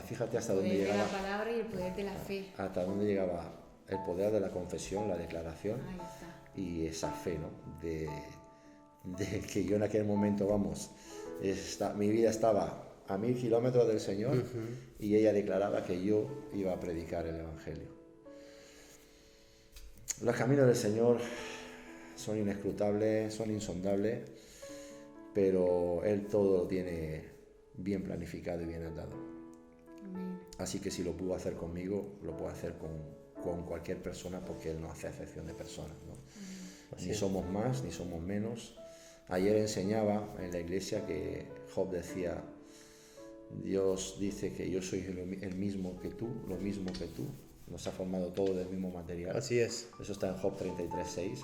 D: Fíjate hasta dónde llegaba.
C: El poder de la palabra y el poder de la fe.
D: Hasta dónde llegaba el poder de la confesión, la declaración
C: Ahí está.
D: y esa fe, ¿no? De que yo en aquel momento, vamos, mi vida estaba a 1000 kilómetros del Señor y ella declaraba que yo iba a predicar el Evangelio. Los caminos del Señor son inescrutables, son insondables, pero Él todo lo tiene bien planificado y bien atado.
C: Amén.
D: Así que si lo pudo hacer conmigo, lo puede hacer con cualquier persona, porque Él no hace excepción de personas, ¿no? Ni somos más, ni somos menos. Ayer enseñaba en la iglesia que Job decía, Dios dice que yo soy el mismo que tú, lo mismo que tú. Nos ha formado todo del mismo material.
B: Así es.
D: Eso está en Job 33:6.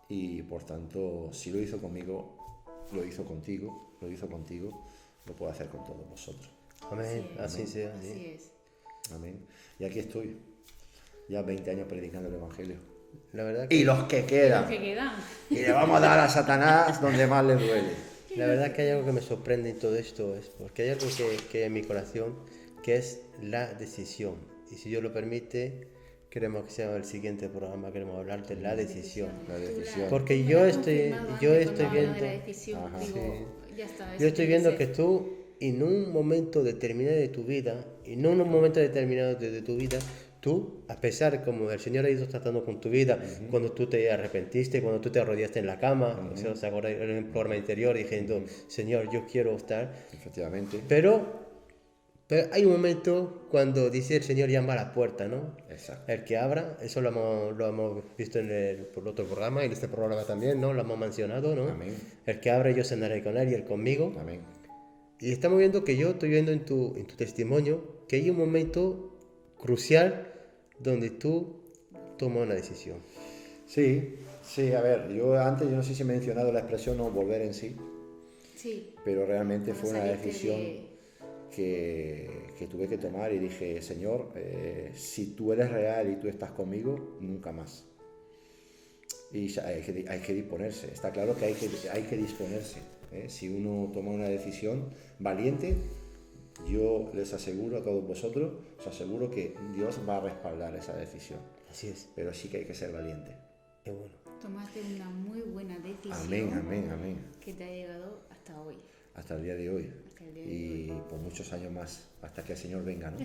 D: Y por tanto, si lo hizo conmigo, lo hizo contigo, lo puede hacer con todos vosotros.
B: Amén.
C: Sí,
B: Así sea.
C: Así es.
D: Amén. Y aquí estoy, ya 20 años predicando el Evangelio.
B: La verdad que,
D: Y los que quedan.
C: Los que quedan.
D: Y le vamos a dar a Satanás donde más le duele.
B: la verdad que hay algo que me sorprende en todo esto, es porque hay algo que en mi corazón, que es la decisión. Y si Dios lo permite, queremos que sea el siguiente programa, queremos hablar de la decisión.
D: La decisión.
B: Porque
C: Tú me
B: yo
C: lo has
B: estoy
C: confirmado
B: viendo,
C: antes cuando hablaba de la decisión.
D: Ajá.
C: Digo,
B: Sí.
C: ya está,
B: yo
C: eso
B: estoy
C: tiene
B: viendo
C: ser.
B: que tú, en un momento determinado de tu vida, y no en un momento determinado de tu vida, tú, a pesar como el Señor ha ido tratando con tu vida, cuando tú te arrepentiste, cuando tú te arrodillaste en la cama, o sea, ¿se acuerdan en el programa anterior diciendo, Señor, yo quiero estar?
D: Efectivamente.
B: Pero hay un momento cuando dice el Señor llama a la puerta, ¿no?
D: Exacto.
B: El que abra, eso lo hemos visto por otro programa y en este programa también, ¿no? Lo hemos mencionado, ¿no?
D: Amén.
B: El que abre, yo cenaré con él y él conmigo.
D: Amén.
B: Y estamos viendo que yo estoy viendo en tu testimonio que hay un momento crucial donde tú tomas una decisión.
D: Sí, a ver, yo no sé si he mencionado la expresión no volver en sí,
C: Sí.
D: pero realmente
C: Cuando
D: fue una
C: saliste
D: decisión
C: de-
D: que tuve que tomar y dije, Señor, si tú eres real y tú estás conmigo, nunca más. Y hay que disponerse, está claro que hay que disponerse. Si uno toma una decisión valiente, yo les aseguro a todos vosotros, os aseguro que Dios va a respaldar esa decisión.
B: Así es.
D: Pero sí que hay que ser valiente.
B: Qué bueno.
C: Tomaste una muy buena decisión.
D: Amén, amén, amén.
C: Que te ha llegado hasta hoy.
D: Hasta el día de hoy.
C: Hasta el día de
D: Y por muchos años más, hasta que el Señor venga, ¿no?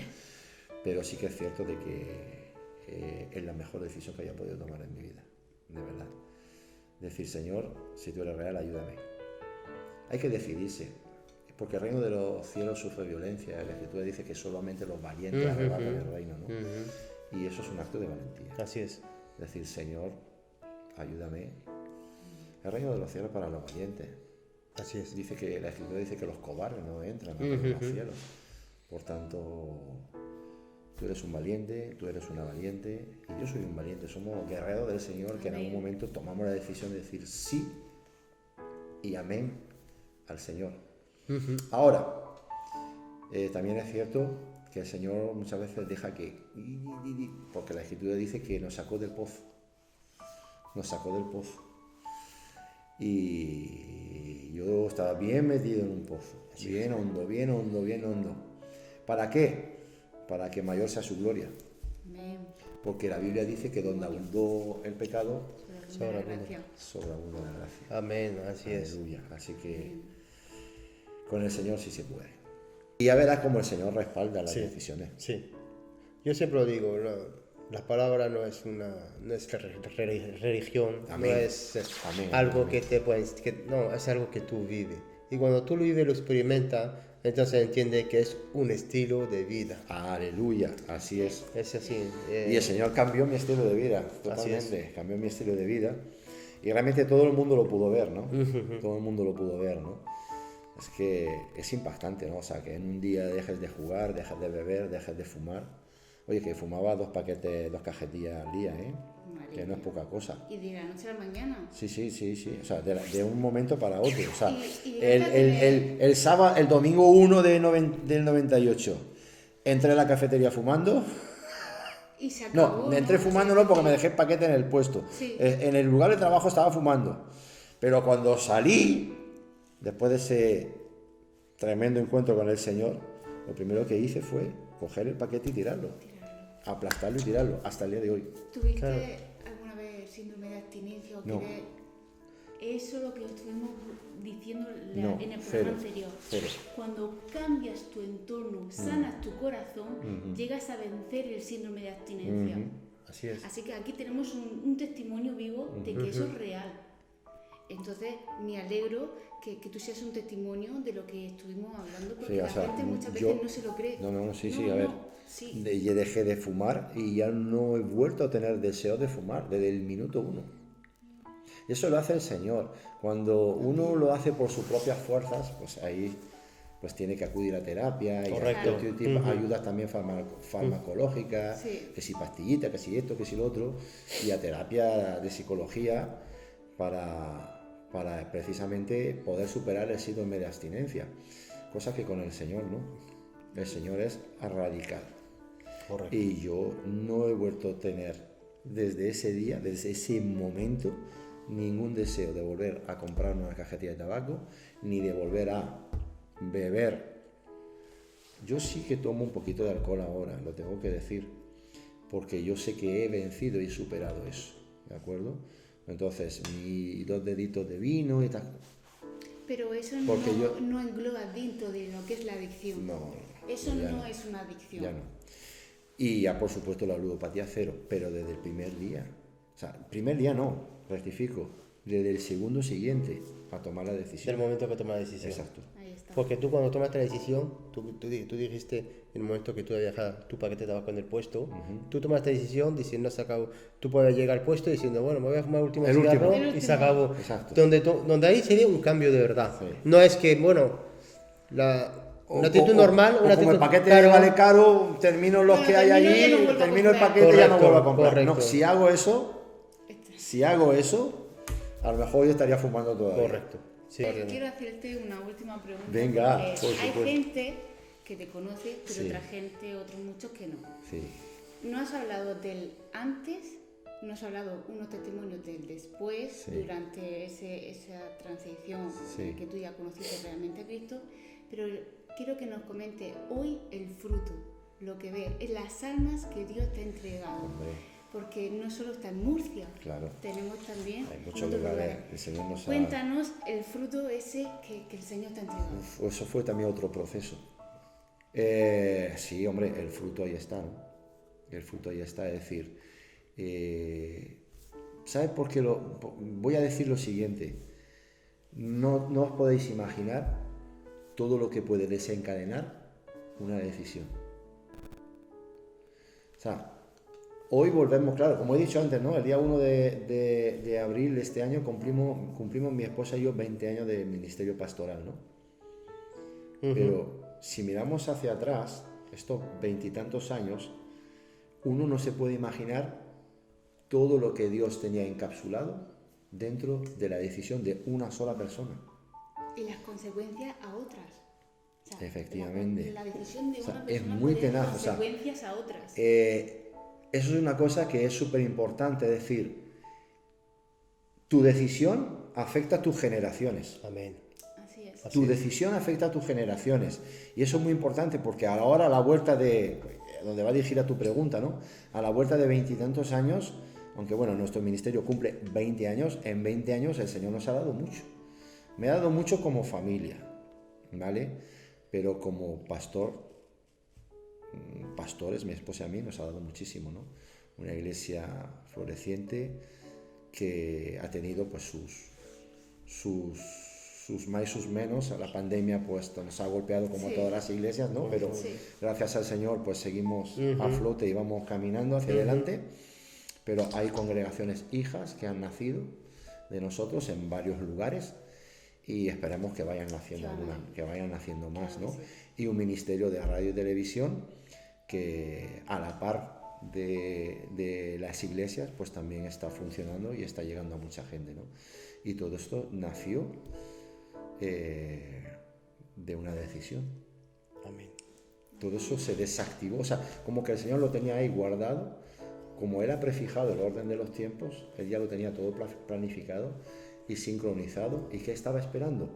D: Pero sí que es cierto de que es la mejor decisión que haya podido tomar en mi vida, de verdad. Decir, Señor, si tú eres real, ayúdame. Hay que decidirse, porque el reino de los cielos sufre violencia. La Escritura dice que solamente los valientes arrebatan el reino, ¿no? Y eso es un acto de valentía.
B: Así es.
D: Decir, Señor, ayúdame. El reino de los cielos para los valientes.
B: Así es.
D: Dice que la Escritura dice que los cobardes no entran a los cielos. Por tanto, tú eres un valiente, tú eres una valiente y yo soy un valiente. Somos guerreros del Señor que en algún momento tomamos la decisión de decir sí y amén al Señor. Ahora, también es cierto que el Señor muchas veces deja que, porque la Escritura dice que nos sacó del pozo. Nos sacó del pozo. Y yo estaba bien metido en un pozo, bien hondo, bien hondo, bien hondo. ¿Para qué? Para que mayor sea su gloria.
C: Amén.
D: Porque la Biblia dice que donde abundó el pecado,
C: Sobre la gracia.
D: sobreabunda la gracia.
B: Amén, así es.
D: Aleluya. Así que con el Señor sí se puede. Y ya verás cómo el Señor respalda las decisiones.
B: Sí. Yo siempre lo digo, la palabra no es religión,
D: Amén.
B: no es
D: Amén.
B: algo
D: Amén.
B: que te puedes, no, es algo que tú vives. Y cuando tú lo vives, lo experimentas, entonces entiende que es un estilo de vida.
D: Aleluya. Así es.
B: Es así.
D: Y el Señor cambió mi estilo de vida, totalmente, cambió mi estilo de vida. Y realmente todo el mundo lo pudo ver, ¿no? Todo el mundo lo pudo ver, ¿no? Es que es impactante, ¿no? O sea, que en un día dejes de jugar, dejes de beber, dejes de fumar. Oye, que fumaba 2 cajetillas al día, ¿eh?
C: Madre
D: Que no es
C: mía.
D: poca cosa.
C: Y de la noche a la mañana.
D: Sí. O sea, de un momento para otro. O sea,
C: Y
D: el sábado, el domingo 1 del 98, entré a la cafetería fumando
C: Y se acabó,
D: No, entré fumándolo porque me dejé el paquete en el puesto.
C: Sí.
D: En el lugar de trabajo estaba fumando. Pero cuando salí, después de ese tremendo encuentro con el Señor, lo primero que hice fue coger el paquete y tirarlo. Aplastarlo y tirarlo, hasta el día de hoy.
C: ¿Tuviste
B: Claro.
C: alguna vez síndrome de abstinencia o
D: No.
C: Eso es lo que estuvimos diciendo
D: No,
C: en el
D: cero,
C: programa anterior.
D: cero.
C: Cuando cambias tu entorno, sanas tu corazón, llegas a vencer el síndrome de abstinencia.
B: Así es.
C: Así que aquí tenemos un testimonio vivo de que eso es real. Entonces, me alegro que tú seas un testimonio de lo que estuvimos hablando, porque
D: Sí, o
C: la
D: sea,
C: gente muchas
D: yo-
C: veces no se lo cree.
D: No, sí,
C: No,
D: a ver.
C: sí.
D: Yo dejé de fumar y ya no he vuelto a tener deseo de fumar desde el minuto 1. Y eso lo hace el Señor. Cuando uno lo hace por sus propias fuerzas, pues ahí pues tiene que acudir a terapia y
B: Correcto.
D: a ayudas también farmacológicas,
C: Sí.
D: que si pastillita, que si esto, que si lo otro, y a terapia de psicología para precisamente poder superar el síndrome de abstinencia. Cosa que con el Señor no. El Señor es radical.
B: Correcto.
D: Y yo no he vuelto a tener desde ese día, desde ese momento, ningún deseo de volver a comprar una cajetilla de tabaco, ni de volver a beber. Yo sí que tomo un poquito de alcohol ahora, lo tengo que decir, porque yo sé que he vencido y he superado eso, ¿de acuerdo? Entonces, mis 2 deditos de vino y tal.
C: Pero eso
D: Porque
C: no engloba dentro de lo que es la adicción.
D: No,
C: Eso
D: ya
C: no
D: no.
C: es una adicción.
D: Ya no. Y ya por supuesto la ludopatía 0, pero desde el primer día. O sea, primer día no, rectifico, desde el segundo siguiente a tomar la decisión.
B: Del momento que tomas la decisión.
D: Exacto.
C: Ahí está.
B: Porque tú cuando tomaste la decisión, tú dijiste en el momento que tú habías dejado tu paquete de tabaco en el puesto, tú tomaste la decisión diciendo se acabó. Tú puedes llegar al puesto diciendo, bueno, me voy a fumar el último
D: El
B: cigarro
D: último.
C: El
B: y se
C: último.
B: acabó.
D: Exacto.
B: Donde ahí sería un cambio de verdad.
D: Sí.
B: No es que, bueno, una actitud normal,
D: o
B: una
D: como
B: actitud
D: el paquete
B: claro,
D: vale caro, termino los
C: Bueno,
D: que hay
C: termino y ya
D: allí,
C: no vuelvo a
D: termino el
C: comprar.
D: paquete y ya no
B: Correcto,
D: vuelvo a comprar.
B: correcto.
D: No, si hago eso, a lo mejor yo estaría fumando todavía.
B: Correcto. Sí.
C: Quiero hacerte una última pregunta.
D: Venga,
C: porque
D: por
C: hay
D: supuesto.
C: gente que te conoce, pero
D: Sí.
C: otra gente, otros muchos que no.
D: Sí.
C: No has hablado del antes, no has hablado unos testimonios del después,
D: Sí.
C: durante esa transición
D: Sí.
C: que tú ya conociste realmente a Cristo, pero quiero que nos comente hoy el fruto, lo que ves, en las almas que Dios te ha entregado.
D: Hombre,
C: Porque no solo está en Murcia,
D: claro.
C: tenemos también
D: Hay muchos
C: otros
D: lugares.
C: lugares.
D: El Señor nos ha...
C: Cuéntanos el fruto ese que el Señor te ha entregado.
D: Eso fue también otro proceso. Sí, hombre, el fruto ahí está, ¿no? El fruto ahí está, es decir, ¿sabes por qué voy a decir lo siguiente? No os podéis imaginar todo lo que puede desencadenar una decisión. O sea, hoy volvemos, claro, como he dicho antes, ¿no? El día 1 de abril de este año cumplimos mi esposa y yo 20 años de ministerio pastoral, ¿no? Pero si miramos hacia atrás, estos 20 y tantos años, uno no se puede imaginar todo lo que Dios tenía encapsulado dentro de la decisión de una sola persona.
C: Y las consecuencias a otras. O sea,
D: Efectivamente.
C: La decisión de
D: O sea,
C: una
D: es
C: persona
D: muy
C: puede tener
D: tenaz, o sea,
C: consecuencias a otras.
D: Eso es una cosa que es súper importante, es decir, tu decisión afecta a tus generaciones.
B: Amén.
C: Así es.
D: Tu decisión afecta a tus generaciones. Y eso es muy importante porque ahora a la vuelta de, donde va dirigida tu pregunta, ¿no? A la vuelta de 20 y tantos años, aunque bueno, nuestro ministerio cumple 20 años, en 20 años el Señor nos ha dado mucho. Me ha dado mucho como familia, ¿vale? Pero como pastores, mi esposa y a mí, nos ha dado muchísimo, ¿no? Una iglesia floreciente que ha tenido pues sus más y sus menos. La pandemia pues nos ha golpeado como
C: Sí.
D: todas las iglesias, ¿no? Pero
C: Sí.
D: gracias al Señor pues seguimos a flote y vamos caminando hacia adelante. Pero hay congregaciones hijas que han nacido de nosotros en varios lugares y esperemos que vayan naciendo que vayan naciendo más, ¿no? Y un ministerio de radio y televisión que a la par de las iglesias pues también está funcionando y está llegando a mucha gente, ¿no? Y todo esto nació de una decisión.
B: Amén.
D: Todo eso se desactivó, o sea, como que el Señor lo tenía ahí guardado como Él ha prefijado el orden de los tiempos, Él ya lo tenía todo planificado y sincronizado. ¿Y qué estaba esperando?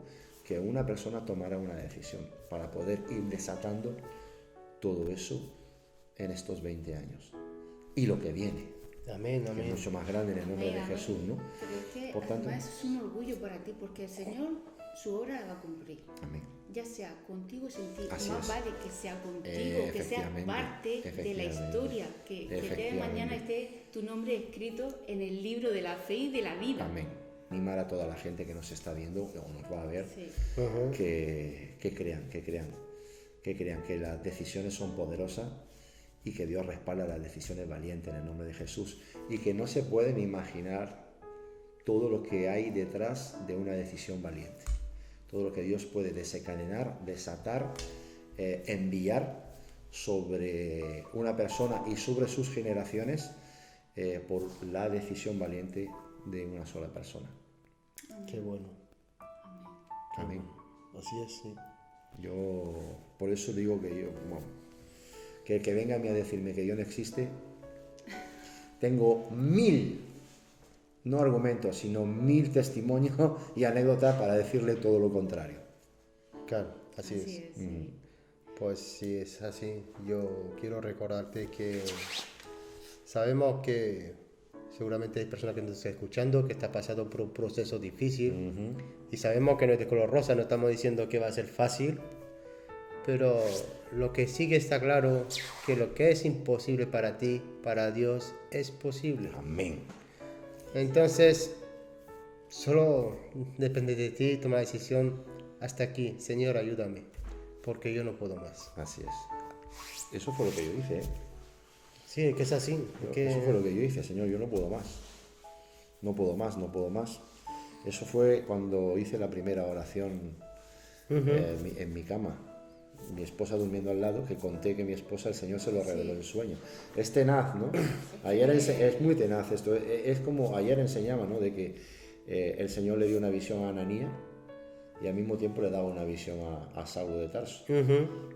D: Que una persona tomara una decisión para poder ir desatando todo eso en estos 20 años. Y lo que viene,
B: Amén,
D: que es
B: amén.
D: mucho más grande en el nombre de
C: Amén.
D: Jesús, ¿no?
C: Pero es que
D: Por tanto,
C: además es un orgullo para ti, porque el Señor su obra la va a cumplir.
D: amén.
C: Ya sea contigo o sin ti,
D: Así
C: más
D: es.
C: vale que sea contigo, que sea
D: Efectivamente,
C: parte de la
D: efectivamente,
C: historia, que el día de
D: efectivamente.
C: mañana esté tu nombre escrito en el libro de la fe y de la vida.
D: Amén. Animar a toda la gente que nos está viendo o nos va a ver,
C: Sí.
B: Ujú.
D: que crean que las decisiones son poderosas y que Dios respalda las decisiones valientes en el nombre de Jesús, y que no se pueden imaginar todo lo que hay detrás de una decisión valiente, todo lo que Dios puede desencadenar, desatar, enviar sobre una persona y sobre sus generaciones por la decisión valiente de una sola persona.
B: Qué bueno.
D: Amén.
B: Así es, sí.
D: Yo por eso digo que el que venga a mí a decirme que Dios no existe, tengo 1000, no argumentos, sino 1000 testimonios y anécdotas para decirle todo lo contrario.
B: Claro, así es.
C: sí.
B: Pues si es así, yo quiero recordarte que sabemos que seguramente hay personas que nos están escuchando que está pasando por un proceso difícil y sabemos que no es de color rosa, no estamos diciendo que va a ser fácil, pero lo que sí que está claro que lo que es imposible para ti, para Dios es posible.
D: Amén.
B: Entonces, solo depende de ti tomar la decisión. Hasta aquí, Señor, ayúdame, porque yo no puedo más.
D: Así es. Eso fue lo que yo hice, ¿eh?
B: Sí, es que es así. Es que...
D: Eso fue lo que yo hice, Señor, yo no puedo más. No puedo más, no puedo más. Eso fue cuando hice la primera oración en mi cama. Mi esposa durmiendo al lado, que conté que mi esposa, el Señor se lo reveló en sueño. Es tenaz, ¿no? Ayer es muy tenaz esto. Es como ayer enseñaba, ¿no? De que el Señor le dio una visión a Ananías y al mismo tiempo le daba una visión a Saulo de Tarso,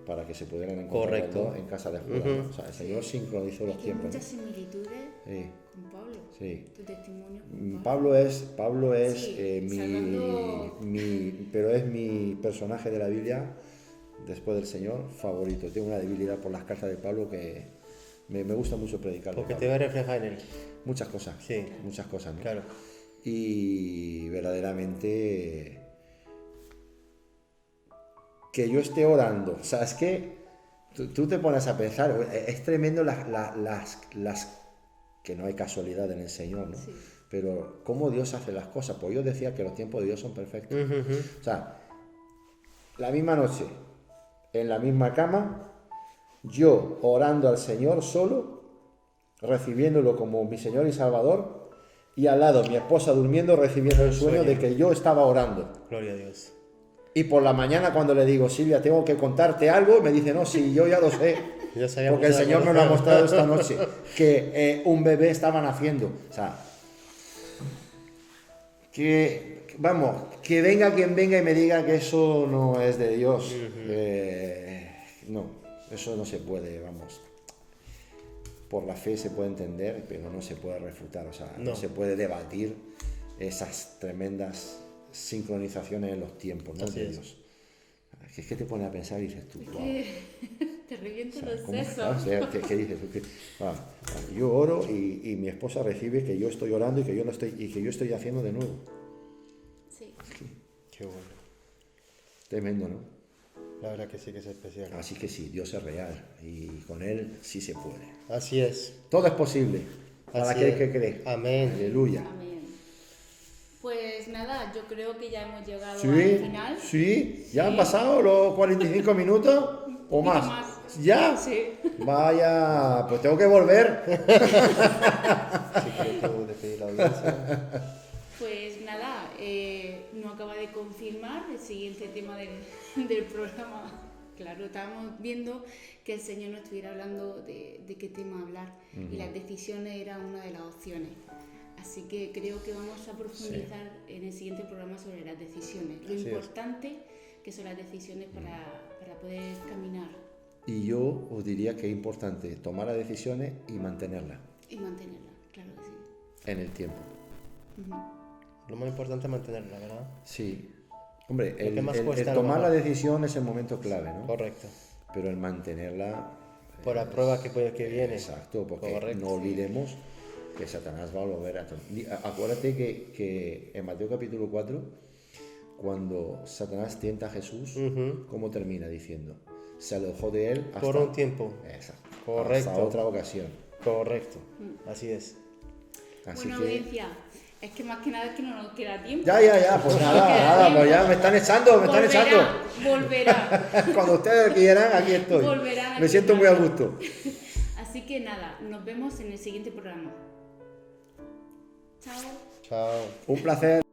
D: para que se pudieran encontrar los dos en casa de Judas, ¿no? O sea, el Señor sincronizó los
C: Hay
D: tiempos,
C: muchas
D: ¿no?
C: similitudes
D: Sí.
C: con Pablo.
D: Sí.
C: Tu testimonio con
D: Pablo es
C: Sí, salvando-
D: pero es mi personaje de la Biblia después del Señor favorito. Tengo una debilidad por las cartas de Pablo que me gusta mucho predicar.
B: Porque te va a reflejar en él.
D: Muchas cosas,
B: Sí.
D: muchas cosas, ¿no?
B: Claro.
D: Y verdaderamente que yo esté orando, o sea, es que tú te pones a pensar, es tremendo las que no hay casualidad en el Señor, ¿no?
C: Sí.
D: Pero cómo Dios hace las cosas, pues yo decía que los tiempos de Dios son perfectos. O sea, la misma noche, en la misma cama, yo orando al Señor solo, recibiéndolo como mi Señor y Salvador, y al lado mi esposa durmiendo, recibiendo el sueño de que yo estaba orando.
B: Gloria a Dios.
D: Y por la mañana cuando le digo, Silvia, tengo que contarte algo, me dice, no, sí, yo ya lo sé.
B: Ya sabíamos
D: Porque el
B: algo.
D: Señor me lo ha mostrado esta noche, que un bebé estaba naciendo. O sea, que venga quien venga y me diga que eso no es de Dios. No, eso no se puede, vamos. Por la fe se puede entender, pero no se puede refutar. O sea, no se puede debatir esas tremendas sincronizaciones en los tiempos, ¿no?
B: Así
D: De
B: es.
D: Dios. Es que te pone a pensar y dices tú, wow.
C: Te reviento
D: O sea,
C: los
D: ¿cómo
C: sesos.
D: está? O sea, ¿qué dices? Yo oro y mi esposa recibe que yo estoy orando y que yo no estoy y que yo estoy haciendo de nuevo.
C: Sí.
B: Qué bueno.
D: Tremendo, ¿no?
B: La verdad que sí que es especial.
D: Así que sí, Dios es real y con Él sí se puede.
B: Así es.
D: Todo es posible para
B: Así
D: aquel
B: es.
D: que cree.
B: Amén.
D: Aleluya.
C: Amén. Pues nada, yo creo que ya hemos llegado al
D: Sí,
C: final.
D: sí, ya han
C: Sí.
D: pasado los 45 minutos o
C: poquito
D: más.
C: más.
D: ¿Ya?
C: Sí.
D: Vaya, pues tengo que volver.
B: Así que tengo que despedir la audiencia.
C: Pues nada, no acaba de confirmar el siguiente tema del programa. Claro, estábamos viendo que el Señor nos estuviera hablando de qué tema hablar y las decisiones era una de las opciones. Así que creo que vamos a profundizar en el siguiente programa sobre las decisiones. Lo
B: Así es.
C: importante que son las decisiones para poder caminar.
D: Y yo os diría que es importante tomar las decisiones y mantenerlas.
C: Y mantenerla, claro que sí.
D: en el tiempo.
B: Lo más importante es mantenerla, ¿verdad?
D: Sí. Hombre,
B: Lo que
D: el,
B: más
D: el-
B: cuesta
D: el
B: a lo
D: tomar la
B: mejor.
D: decisión es el momento clave, ¿no?
B: Correcto.
D: Pero el mantenerla...
B: Por la prueba que viene.
D: Exacto, porque
B: Correcto.
D: no olvidemos que Satanás va a volver a... Acuérdate que en Mateo capítulo 4, cuando Satanás tienta a Jesús,
B: Ujú.
D: ¿cómo termina diciendo? Se alejó de él hasta...
B: Por un tiempo.
D: Exacto.
B: Correcto.
D: Hasta otra ocasión.
B: Correcto. Así es.
D: Así
C: Bueno,
D: que...
C: audiencia, es que más que nada es que no nos queda tiempo.
D: Ya, pues nada, pues ya me están echando,
C: Volverá.
D: Cuando ustedes quieran, aquí estoy.
C: Volverán
D: Me
C: aquí
D: siento muy a
C: también.
D: gusto.
C: Así que nada, nos vemos en el siguiente programa. Chao.
B: Chao.
D: Un placer.